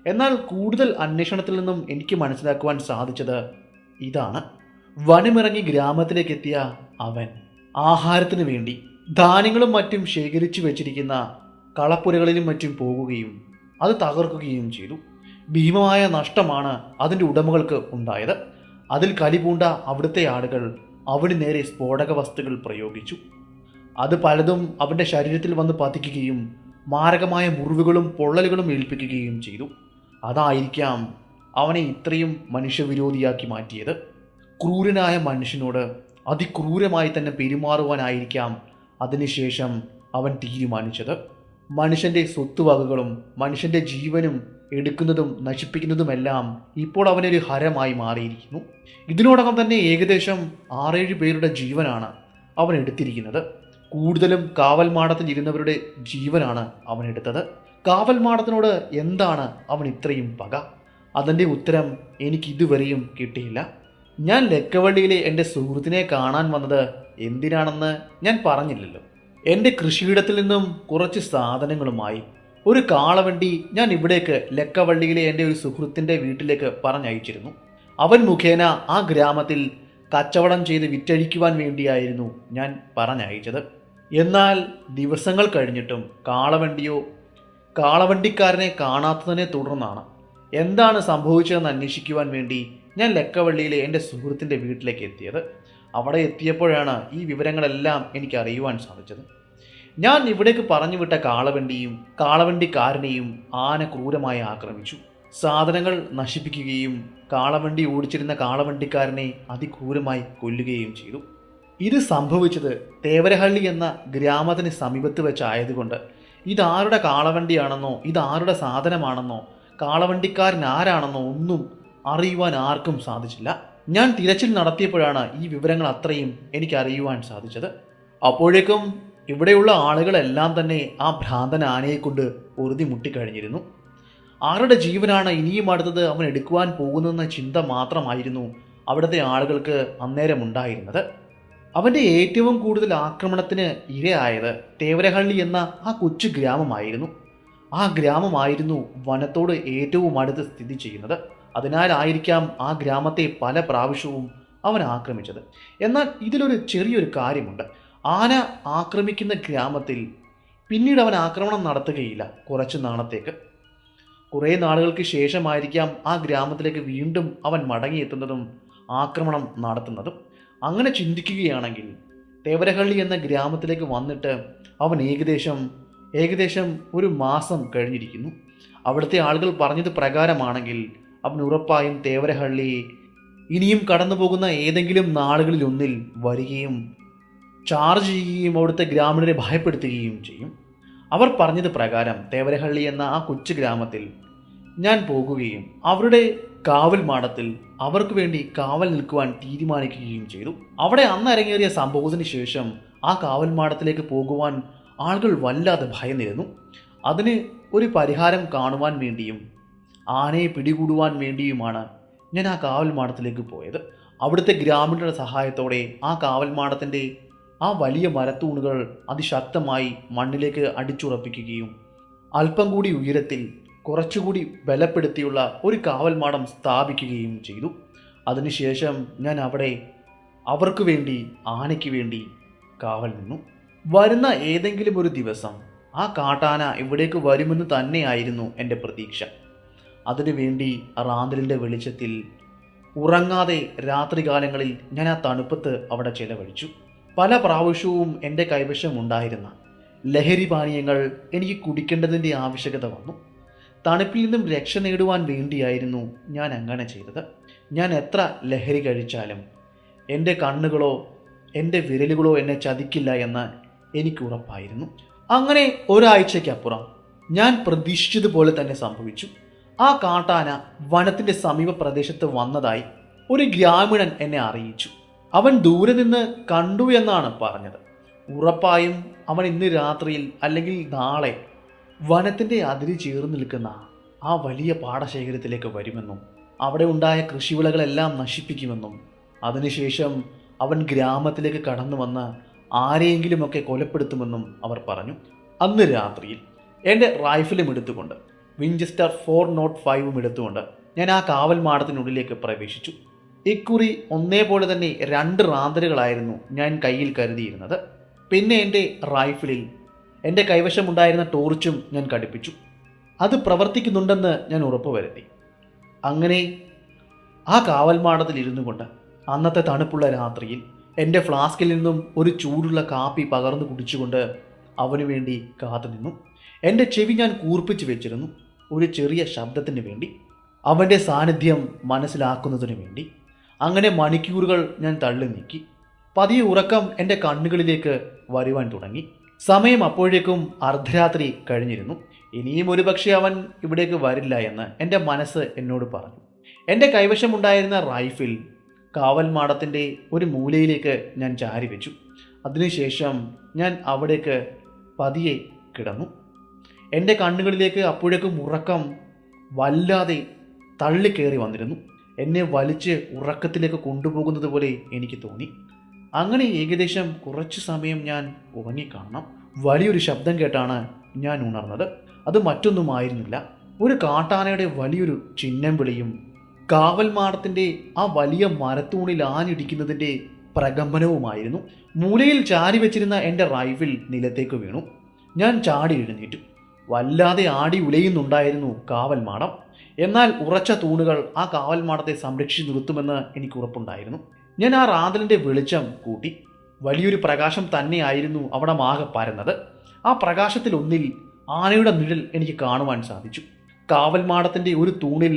എന്നാൽ കൂടുതൽ അന്വേഷണത്തിൽ നിന്നും എനിക്ക് മനസ്സിലാക്കുവാൻ സാധിച്ചത് ഇതാണ്. വനമിറങ്ങി ഗ്രാമത്തിലേക്ക് എത്തിയ അവൻ ആഹാരത്തിന് വേണ്ടി ധാന്യങ്ങളും മറ്റും ശേഖരിച്ചു വെച്ചിരിക്കുന്ന കളപ്പുരകളിലും മറ്റും പോകുകയും അത് തകർക്കുകയും ചെയ്തു. ഭീമമായ നഷ്ടമാണ് അതിൻ്റെ ഉടമകൾക്ക് ഉണ്ടായത്. അതിൽ കലിപൂണ്ട അവിടുത്തെ ആളുകൾ അവന് നേരെ സ്ഫോടക വസ്തുക്കൾ പ്രയോഗിച്ചു. അത് പലതും അവൻ്റെ ശരീരത്തിൽ വന്ന് പതിക്കുകയും മാരകമായ മുറിവുകളും പൊള്ളലുകളും ഏൽപ്പിക്കുകയും ചെയ്തു. അതായിരിക്കാം അവനെ ഇത്രയും മനുഷ്യവിരോധിയാക്കി മാറ്റിയത്. ക്രൂരനായ മനുഷ്യനോട് അതിക്രൂരമായി തന്നെ പെരുമാറുവാനായിരിക്കാം അതിനുശേഷം അവൻ തീരുമാനിച്ചത്. മനുഷ്യൻ്റെ സ്വത്തുവകകളും മനുഷ്യൻ്റെ ജീവനും എടുക്കുന്നതും നശിപ്പിക്കുന്നതുമെല്ലാം ഇപ്പോൾ അവനൊരു ഹരമായി മാറിയിരിക്കുന്നു. ഇതിനോടകം തന്നെ ഏകദേശം 6-7 പേരുടെ ജീവനാണ് അവൻ എടുത്തിരിക്കുന്നത്. കൂടുതലും കാവൽമാടത്തിൽ ഇരുന്നവരുടെ ജീവനാണ് അവൻ എടുത്തത്. കാവൽമാടത്തിനോട് എന്താണ് അവൻ ഇത്രയും പക? അതിൻ്റെ ഉത്തരം എനിക്ക് ഇതുവരെയും കിട്ടിയില്ല. ഞാൻ ലക്കവള്ളിയിലെ എൻ്റെ സുഹൃത്തിനെ കാണാൻ വന്നത് എന്തിനാണെന്ന് ഞാൻ പറഞ്ഞില്ലല്ലോ. എൻ്റെ കൃഷിയിടത്തിൽ നിന്നും കുറച്ച് സാധനങ്ങളുമായി ഒരു കാളവണ്ടി ഞാൻ ഇവിടേക്ക് ലക്കവള്ളിയിലെ എൻ്റെ ഒരു സുഹൃത്തിൻ്റെ വീട്ടിലേക്ക് പറഞ്ഞയച്ചിരുന്നു. അവൻ മുഖേന ആ ഗ്രാമത്തിൽ കച്ചവടം ചെയ്ത് വിറ്റഴിക്കുവാൻ വേണ്ടിയായിരുന്നു ഞാൻ പറഞ്ഞയച്ചത്. എന്നാൽ ദിവസങ്ങൾ കഴിഞ്ഞിട്ടും കാളവണ്ടിക്കാരനെ കാണാത്തതിനെ തുടർന്നാണ് എന്താണ് സംഭവിച്ചതെന്ന് അന്വേഷിക്കുവാൻ വേണ്ടി ഞാൻ ലക്കവള്ളിയിലെ എൻ്റെ സുഹൃത്തിൻ്റെ വീട്ടിലേക്ക് എത്തിയത്. അവിടെ എത്തിയപ്പോഴാണ് ഈ വിവരങ്ങളെല്ലാം എനിക്ക് അറിയുവാൻ സാധിച്ചത്. ഞാൻ ഇവിടേക്ക് പറഞ്ഞുവിട്ട കാളവണ്ടിക്കാരനെയും ആന ക്രൂരമായി ആക്രമിച്ചു. സാധനങ്ങൾ നശിപ്പിക്കുകയും കാളവണ്ടി ഓടിച്ചിരുന്ന കാളവണ്ടിക്കാരനെ അതിക്രൂരമായി കൊല്ലുകയും ചെയ്തു. ഇത് സംഭവിച്ചത് തേവരഹള്ളി എന്ന ഗ്രാമത്തിന് സമീപത്ത് വെച്ചായതുകൊണ്ട് ഇതാരുടെ കാളവണ്ടിയാണെന്നോ ഇതാരുടെ സാധനമാണെന്നോ കാളവണ്ടിക്കാരൻ ആരാണെന്നോ ഒന്നും അറിയുവാൻ ആർക്കും സാധിച്ചില്ല. ഞാൻ തിരച്ചിൽ നടത്തിയപ്പോഴാണ് ഈ വിവരങ്ങൾ അത്രയും എനിക്ക് അറിയുവാൻ സാധിച്ചത്. അപ്പോഴേക്കും ഇവിടെയുള്ള ആളുകളെല്ലാം തന്നെ ആ ഭ്രാന്തൻ ആനയെ കൊണ്ട് പൊറുതി മുട്ടിക്കഴിഞ്ഞിരുന്നു. ആരുടെ ജീവനാണ് ഇനിയും അടുത്തത് അവൻ എടുക്കുവാൻ പോകുന്നതെന്ന ചിന്ത മാത്രമായിരുന്നു അവിടുത്തെ ആളുകൾക്ക് അന്നേരം ഉണ്ടായിരുന്നത്. അവൻ്റെ ഏറ്റവും കൂടുതൽ ആക്രമണത്തിന് ഇരയായത് തേവരഹള്ളി എന്ന ആ കൊച്ചു ഗ്രാമമായിരുന്നു. ആ ഗ്രാമമായിരുന്നു വനത്തോട് ഏറ്റവും അടുത്ത് സ്ഥിതി ചെയ്യുന്നത്. അതിനാലായിരിക്കാം ആ ഗ്രാമത്തെ പല പ്രാവശ്യവും അവൻ ആക്രമിച്ചത്. എന്നാൽ ഇതിലൊരു ചെറിയൊരു കാര്യമുണ്ട്. ആന ആക്രമിക്കുന്ന ഗ്രാമത്തിൽ പിന്നീട് അവൻ ആക്രമണം നടത്തുകയില്ല. കുറച്ച് നാളത്തേക്ക്, കുറേ നാളുകൾക്ക് ശേഷമായിരിക്കാം ആ ഗ്രാമത്തിലേക്ക് വീണ്ടും അവൻ മടങ്ങിയെത്തുന്നതും ആക്രമണം നടത്തുന്നതും. അങ്ങനെ ചിന്തിക്കുകയാണെങ്കിൽ തേവരഹള്ളി എന്ന ഗ്രാമത്തിലേക്ക് വന്നിട്ട് അവൻ ഏകദേശം 1 മാസം കഴിഞ്ഞിരിക്കുന്നു. അവിടുത്തെ ആളുകൾ പറഞ്ഞത് പ്രകാരമാണെങ്കിൽ അവൻ ഉറപ്പായും തേവരഹള്ളി ഇനിയും കടന്നു പോകുന്ന ഏതെങ്കിലും നാളുകളിലൊന്നിൽ വരികയും ചാർജ് ചെയ്യുകയും അവിടുത്തെ ഗ്രാമീണരെ ഭയപ്പെടുത്തുകയും ചെയ്യും. അവർ പറഞ്ഞത് പ്രകാരം തേവരഹള്ളി എന്ന ആ കൊച്ചു ഗ്രാമത്തിൽ ഞാൻ പോകുകയും അവരുടെ കാവൽ മാടത്തിൽ അവർക്ക് വേണ്ടി കാവൽ നിൽക്കുവാൻ തീരുമാനിക്കുകയും ചെയ്തു. അവിടെ അന്ന് അരങ്ങേറിയ സംഭവത്തിന് ശേഷം ആ കാവൽ മാടത്തിലേക്ക് പോകുവാൻ ആളുകൾ വല്ലാതെ ഭയന്നിരുന്നു. അതിന് ഒരു പരിഹാരം കാണുവാൻ വേണ്ടിയും ആനയെ പിടികൂടുവാൻ വേണ്ടിയുമാണ് ഞാൻ ആ കാവൽ മാടത്തിലേക്ക് പോയത്. അവിടുത്തെ ഗ്രാമീണരുടെ സഹായത്തോടെ ആ കാവൽ മാടത്തിൻ്റെ ആ വലിയ മരത്തൂണുകൾ അതിശക്തമായി മണ്ണിലേക്ക് അടിച്ചുറപ്പിക്കുകയും അല്പം കൂടി ഉയരത്തിൽ കുറച്ചുകൂടി ബലപ്പെടുത്തിയുള്ള ഒരു കാവൽമാടം സ്ഥാപിക്കുകയും ചെയ്തു. അതിനുശേഷം ഞാൻ അവിടെ അവർക്ക് വേണ്ടി ആനയ്ക്ക് വേണ്ടി കാവൽ നിന്നു. വരുന്ന ഏതെങ്കിലും ഒരു ദിവസം ആ കാട്ടാന ഇവിടേക്ക് വരുമെന്ന് തന്നെയായിരുന്നു എൻ്റെ പ്രതീക്ഷ. അതിനുവേണ്ടി റാന്തലിൻ്റെ വെളിച്ചത്തിൽ ഉറങ്ങാതെ രാത്രികാലങ്ങളിൽ ഞാൻ ആ തണുപ്പത്ത് അവിടെ ചെലവഴിച്ചു. പല പ്രാവശ്യവും എൻ്റെ കൈവശം ഉണ്ടായിരുന്ന ലഹരി പാനീയങ്ങൾ എനിക്ക് കുടിക്കേണ്ടതിൻ്റെ ആവശ്യകത വന്നു. തണുപ്പിൽ നിന്നും രക്ഷ നേടുവാൻ വേണ്ടിയായിരുന്നു ഞാൻ അങ്ങനെ ചെയ്തത്. ഞാൻ എത്ര ലഹരി കഴിച്ചാലും എൻ്റെ കണ്ണുകളോ എൻ്റെ വിരലുകളോ എന്നെ ചതിക്കില്ല എന്ന് എനിക്ക് ഉറപ്പായിരുന്നു. അങ്ങനെ ഒരാഴ്ചയ്ക്കപ്പുറം ഞാൻ പ്രതീക്ഷിച്ചതുപോലെ തന്നെ സംഭവിച്ചു. ആ കാട്ടാന വനത്തിൻ്റെ സമീപ പ്രദേശത്ത് വന്നതായി ഒരു ഗ്രാമീണൻ എന്നെ അറിയിച്ചു. അവൻ ദൂരെ നിന്ന് കണ്ടു എന്നാണ് പറഞ്ഞത്. ഉറപ്പായും അവൻ ഇന്ന് രാത്രിയിൽ അല്ലെങ്കിൽ നാളെ വനത്തിൻ്റെ അതിരി ചേർന്ന് നിൽക്കുന്ന ആ വലിയ പാടശേഖരത്തിലേക്ക് വരുമെന്നും അവിടെ ഉണ്ടായ കൃഷിവിളകളെല്ലാം നശിപ്പിക്കുമെന്നും അതിനുശേഷം അവൻ ഗ്രാമത്തിലേക്ക് കടന്നു വന്ന് ആരെയെങ്കിലുമൊക്കെ കൊലപ്പെടുത്തുമെന്നും അവർ പറഞ്ഞു. അന്ന് രാത്രിയിൽ എൻ്റെ റൈഫിലും എടുത്തുകൊണ്ട് വിഞ്ചസ്റ്റർ 405 എടുത്തുകൊണ്ട് ഞാൻ ആ കാവൽ മാടത്തിനുള്ളിലേക്ക് പ്രവേശിച്ചു. ഇക്കുറി ഒന്നേപോലെ തന്നെ 2 റാന്തലുകളായിരുന്നു ഞാൻ കയ്യിൽ കരുതിയിരുന്നത്. പിന്നെ എൻ്റെ റൈഫിളിൽ എൻ്റെ കൈവശമുണ്ടായിരുന്ന ടോർച്ചും ഞാൻ ഘടിപ്പിച്ചു. അത് പ്രവർത്തിക്കുന്നുണ്ടെന്ന് ഞാൻ ഉറപ്പുവരുത്തി. അങ്ങനെ ആ കാവൽമാടത്തിൽ ഇരുന്നു കൊണ്ട് അന്നത്തെ തണുപ്പുള്ള രാത്രിയിൽ എൻ്റെ ഫ്ലാസ്കിൽ നിന്നും ഒരു ചൂടുള്ള കാപ്പി പകർന്നു കുടിച്ചുകൊണ്ട് അവനു വേണ്ടി കാത്തുനിന്നു. എൻ്റെ ചെവി ഞാൻ കൂർപ്പിച്ചു വെച്ചിരുന്നു, ഒരു ചെറിയ ശബ്ദത്തിന് വേണ്ടി, അവൻ്റെ സാന്നിധ്യം മനസ്സിലാക്കുന്നതിനു വേണ്ടി. അങ്ങനെ മണിക്കൂറുകൾ ഞാൻ തള്ളി നീക്കി. പതിയെ ഉറക്കം എൻ്റെ കണ്ണുകളിലേക്ക് വരുവാൻ തുടങ്ങി. സമയം അപ്പോഴേക്കും അർദ്ധരാത്രി കഴിഞ്ഞിരുന്നു. ഇനിയും ഒരുപക്ഷെ അവൻ ഇവിടേക്ക് വരില്ല എന്ന് എൻ്റെ മനസ്സ് എന്നോട് പറഞ്ഞു. എൻ്റെ കൈവശമുണ്ടായിരുന്ന റൈഫിൾ കാവൽ മാടത്തിൻ്റെ ഒരു മൂലയിലേക്ക് ഞാൻ ചാരി വെച്ചു. അതിനുശേഷം ഞാൻ അവിടേക്ക് പതിയെ കിടന്നു. എൻ്റെ കണ്ണുകളിലേക്ക് അപ്പോഴേക്കും ഉറക്കം വല്ലാതെ തള്ളിക്കയറി വന്നിരുന്നു. എന്നെ വലിച്ച് ഉറക്കത്തിലേക്ക് കൊണ്ടുപോകുന്നത് പോലെ എനിക്ക് തോന്നി. അങ്ങനെ ഏകദേശം കുറച്ചു സമയം ഞാൻ ഉറങ്ങിക്കാണണം. വലിയൊരു ശബ്ദം കേട്ടാണ് ഞാൻ ഉണർന്നത്. അത് മറ്റൊന്നുമായിരുന്നില്ല, ഒരു കാട്ടാനയുടെ വലിയൊരു ചിഹ്നം വിളിയും കാവൽ മാടത്തിൻ്റെ ആ വലിയ മരത്തൂണിൽ ആഞ്ഞിടിക്കുന്നതിൻ്റെ പ്രകമ്പനവുമായിരുന്നു. മൂലയിൽ ചാരി വെച്ചിരുന്ന എൻ്റെ റൈഫിൾ നിലത്തേക്ക് വീണു. ഞാൻ ചാടി എഴുന്നേറ്റു. വല്ലാതെ ആടി ഉലയുന്നുണ്ടായിരുന്നു കാവൽ മാടം. എന്നാൽ ഉറച്ച തൂണുകൾ ആ കാവൽ മാടത്തെ സംരക്ഷിച്ചു നിർത്തുമെന്ന് എനിക്ക് ഉറപ്പുണ്ടായിരുന്നു. ഞാൻ ആ റാന്തലിൻ്റെ വെളിച്ചം കൂട്ടി. വലിയൊരു പ്രകാശം തന്നെയായിരുന്നു അവിടെ ആകെ പരന്നത്. ആ പ്രകാശത്തിലൊന്നിൽ ആനയുടെ നിഴൽ എനിക്ക് കാണുവാൻ സാധിച്ചു. കാവൽ മാടത്തിൻ്റെ ഒരു തൂണിൽ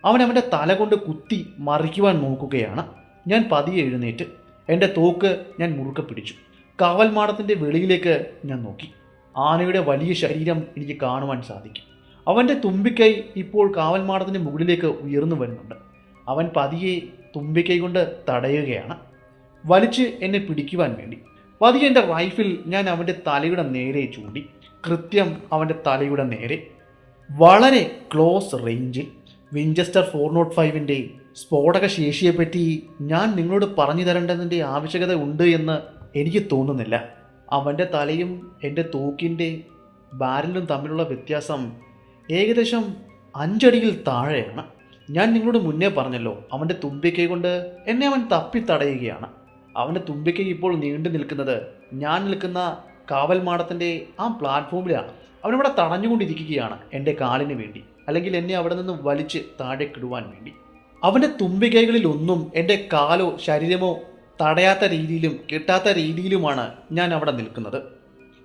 അവൻ അവൻ്റെ തല കൊണ്ട് കുത്തി മറിക്കുവാൻ നോക്കുകയാണ്. ഞാൻ പതിയെ എഴുന്നേറ്റ് എൻ്റെ തോക്ക് ഞാൻ മുറുക്കെ പിടിച്ചു. കാവൽ മാടത്തിൻ്റെ വെളിയിലേക്ക് ഞാൻ നോക്കി. ആനയുടെ വലിയ ശരീരം എനിക്ക് കാണുവാൻ സാധിക്കും. അവൻ്റെ തുമ്പിക്കൈ ഇപ്പോൾ കാവൽ മാടത്തിൻ്റെ മുകളിലേക്ക് ഉയർന്നു വരുന്നുണ്ട്. അവൻ പതിയെ തുമ്പിക്കൈ കൊണ്ട് തടയുകയാണ്, വലിച്ച് എന്നെ പിടിക്കുവാൻ വേണ്ടി. പതിയെ എൻ്റെ റൈഫിൾ ഞാൻ അവൻ്റെ തലയുടെ നേരെ ചൂണ്ടി. കൃത്യം അവൻ്റെ തലയുടെ നേരെ, വളരെ ക്ലോസ് റേഞ്ചിൽ. വിഞ്ചസ്റ്റർ 405-ൻ്റെ സ്ഫോടക ശേഷിയെപ്പറ്റി ഞാൻ നിങ്ങളോട് പറഞ്ഞു തരേണ്ടതിൻ്റെ ആവശ്യകത ഉണ്ട് എന്ന് എനിക്ക് തോന്നുന്നില്ല. അവൻ്റെ തലയും എൻ്റെ തോക്കിൻ്റെ ബാരലും തമ്മിലുള്ള വ്യത്യാസം ഏകദേശം 5 അടിയിൽ താഴെയാണ്. ഞാൻ നിങ്ങളോട് മുന്നേ പറഞ്ഞല്ലോ, അവൻ്റെ തുമ്പിക്കൈ കൊണ്ട് എന്നെ അവൻ തപ്പി തടയുകയാണ്. അവൻ്റെ തുമ്പിക്കൈ ഇപ്പോൾ നീണ്ടു നിൽക്കുന്നത് ഞാൻ നിൽക്കുന്ന കാവൽ മാടത്തിൻ്റെ ആ പ്ലാറ്റ്ഫോമിലാണ്. അവനവിടെ തടഞ്ഞുകൊണ്ടിരിക്കുകയാണ് എൻ്റെ കാലിന് വേണ്ടി, അല്ലെങ്കിൽ എന്നെ അവിടെ നിന്ന് വലിച്ച് താഴേക്കിടുവാൻ വേണ്ടി. അവൻ്റെ തുമ്പിക്കൈകളിൽ ഒന്നും എൻ്റെ കാലോ ശരീരമോ തടയാത്ത രീതിയിലും കിട്ടാത്ത രീതിയിലുമാണ് ഞാൻ അവിടെ നിൽക്കുന്നത്.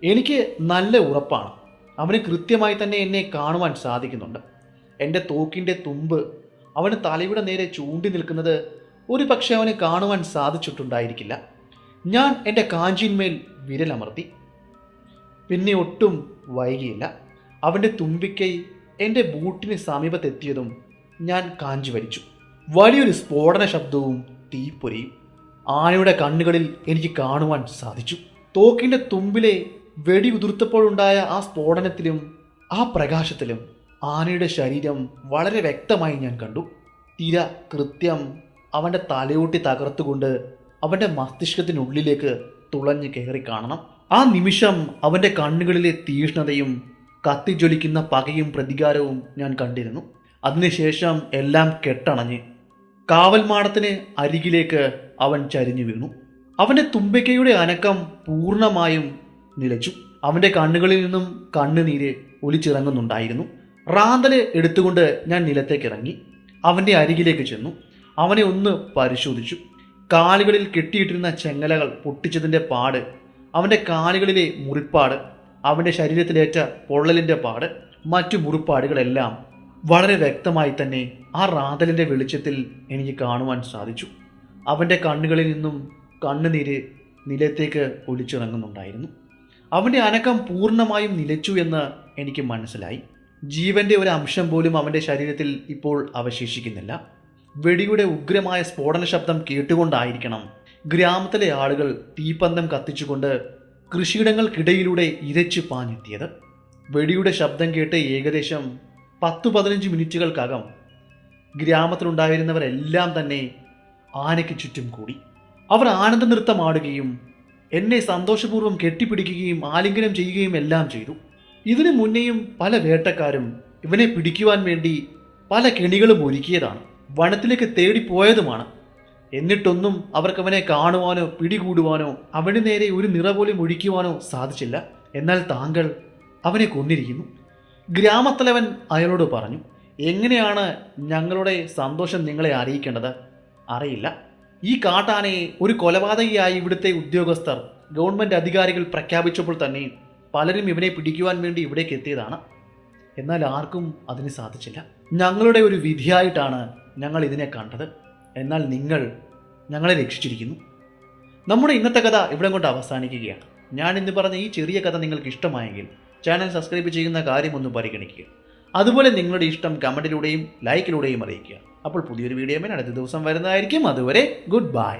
എനിക്ക് നല്ല ഉറപ്പാണ്, അവന് കൃത്യമായി തന്നെ എന്നെ കാണുവാൻ സാധിക്കുന്നുണ്ട്. എൻ്റെ തോക്കിൻ്റെ തുമ്പ് അവന് തലയുടെ നേരെ ചൂണ്ടി നിൽക്കുന്നത് ഒരു പക്ഷേ അവന് കാണുവാൻ സാധിച്ചിട്ടുണ്ടായിരിക്കില്ല. ഞാൻ എൻ്റെ കാഞ്ചിന്മേൽ വിരലമർത്തി. പിന്നെ ഒട്ടും വൈകിയില്ല. അവൻ്റെ തുമ്പിക്കൈ എൻ്റെ ബൂട്ടിന് സമീപത്തെത്തിയതും ഞാൻ കാഞ്ചി വലിച്ചു. വലിയൊരു സ്ഫോടന ശബ്ദവും തീപ്പൊരിയും ആനയുടെ കണ്ണുകളിൽ എനിക്ക് കാണുവാൻ സാധിച്ചു. തോക്കിൻ്റെ തുമ്പിലെ വെടി ഉതിർത്തപ്പോഴുണ്ടായ ആ സ്ഫോടനത്തിലും ആ പ്രകാശത്തിലും ആനയുടെ ശരീരം വളരെ വ്യക്തമായി ഞാൻ കണ്ടു. തിര കൃത്യം അവൻ്റെ തലയോട്ടി തകർത്തുകൊണ്ട് അവൻ്റെ മസ്തിഷ്കത്തിനുള്ളിലേക്ക് തുളഞ്ഞു കയറി കാണണം. ആ നിമിഷം അവൻ്റെ കണ്ണുകളിലെ തീഷ്ണതയും കത്തിജ്വലിക്കുന്ന പകയും പ്രതികാരവും ഞാൻ കണ്ടിരുന്നു. അതിനുശേഷം എല്ലാം കെട്ടണഞ്ഞ് കാവൽ മാടത്തിന് അരികിലേക്ക് അവൻ ചരിഞ്ഞു വീണു. അവൻ്റെ തുമ്പിക്കൈയുടെ അനക്കം പൂർണ്ണമായും നിലച്ചു. അവൻ്റെ കണ്ണുകളിൽ നിന്നും കണ്ണുനീര് ഒലിച്ചിറങ്ങുന്നുണ്ടായിരുന്നു. റാന്തല് എടുത്തുകൊണ്ട് ഞാൻ നിലത്തേക്ക് ഇറങ്ങി. അവൻ്റെ അരികിലേക്ക് ചെന്നു. അവനെ ഒന്ന് പരിശോധിച്ചു. കാലുകളിൽ കെട്ടിയിട്ടിരുന്ന ചെങ്ങലകൾ പൊട്ടിച്ചതിൻ്റെ പാട്, അവൻ്റെ കാലുകളിലെ മുറിപ്പാട്, അവൻ്റെ ശരീരത്തിലേറ്റ പൊള്ളലിൻ്റെ പാട്, മറ്റു മുറിപ്പാടുകളെല്ലാം വളരെ വ്യക്തമായി തന്നെ ആ റാന്തലിൻ്റെ വെളിച്ചത്തിൽ എനിക്ക് കാണുവാൻ സാധിച്ചു. അവൻ്റെ കണ്ണുകളിൽ നിന്നും കണ്ണുനീര് നിലത്തേക്ക് ഒലിച്ചിറങ്ങുന്നുണ്ടായിരുന്നു. അവൻ്റെ അനക്കം പൂർണ്ണമായും നിലച്ചു എന്ന് എനിക്ക് മനസ്സിലായി. ജീവൻ്റെ ഒരു അംശം പോലും അവൻ്റെ ശരീരത്തിൽ ഇപ്പോൾ അവശേഷിക്കുന്നില്ല. വെടിയുടെ ഉഗ്രമായ സ്ഫോടന ശബ്ദം കേട്ടുകൊണ്ടായിരിക്കണം ഗ്രാമത്തിലെ ആളുകൾ തീപ്പന്തം കത്തിച്ചുകൊണ്ട് കൃഷിയിടങ്ങൾക്കിടയിലൂടെ ഇരച്ചു പാഞ്ഞെത്തിയത്. വെടിയുടെ ശബ്ദം കേട്ട് ഏകദേശം 10-15 മിനിറ്റുകൾക്കകം ഗ്രാമത്തിലുണ്ടായിരുന്നവരെല്ലാം തന്നെ ആനയ്ക്ക് ചുറ്റും കൂടി. അവർ ആനന്ദ നൃത്തമാടുകയും എന്നെ സന്തോഷപൂർവ്വം കെട്ടിപ്പിടിക്കുകയും ആലിംഗനം ചെയ്യുകയും എല്ലാം ചെയ്തു. ഇതിനു മുന്നേയും പല വേട്ടക്കാരും ഇവനെ പിടിക്കുവാൻ വേണ്ടി പല കെണികളും ഒരുക്കിയതാണ്, വനത്തിലേക്ക് തേടിപ്പോയതുമാണ്. എന്നിട്ടൊന്നും അവർക്കവനെ കാണുവാനോ പിടികൂടുവാനോ അവന് നേരെ ഒരു നിറ പോലും ഒഴിക്കുവാനോ സാധിച്ചില്ല. എന്നാൽ താങ്കൾ അവനെ കൊന്നിരിക്കുന്നു. ഗ്രാമത്തലവൻ അയാളോട് പറഞ്ഞു. എങ്ങനെയാണ് ഞങ്ങളുടെ സന്തോഷം നിങ്ങളെ അറിയിക്കേണ്ടത്? അറിയില്ല. ഈ കാട്ടാനയെ ഒരു കൊലപാതകയായി ഇവിടുത്തെ ഉദ്യോഗസ്ഥർ, ഗവൺമെൻറ് അധികാരികൾ പ്രഖ്യാപിച്ചപ്പോൾ തന്നെ പലരും ഇവനെ പിടിക്കുവാൻ വേണ്ടി ഇവിടേക്ക് എത്തിയതാണ്. എന്നാൽ ആർക്കും അതിന് സാധിച്ചില്ല. ഞങ്ങളുടെ ഒരു വിധിയായിട്ടാണ് ഞങ്ങൾ ഇതിനെ കണ്ടത്. എന്നാൽ നിങ്ങൾ ഞങ്ങളെ രക്ഷിച്ചിരിക്കുന്നു. നമ്മുടെ ഇന്നത്തെ കഥ ഇവിടെ കൊണ്ട് അവസാനിക്കുകയാണ്. ഞാൻ ഇന്ന് പറഞ്ഞ ഈ ചെറിയ കഥ നിങ്ങൾക്ക് ഇഷ്ടമായെങ്കിൽ ചാനൽ സബ്സ്ക്രൈബ് ചെയ്യുന്ന കാര്യം ഒന്ന് പരിഗണിക്കുക. അതുപോലെ നിങ്ങളുടെ ഇഷ്ടം കമൻറ്റിലൂടെയും ലൈക്കിലൂടെയും അറിയിക്കുക. അപ്പോൾ പുതിയൊരു വീഡിയോയിൽ അടുത്ത ദിവസം വരുന്നതായിരിക്കും. അതുവരെ ഗുഡ് ബൈ.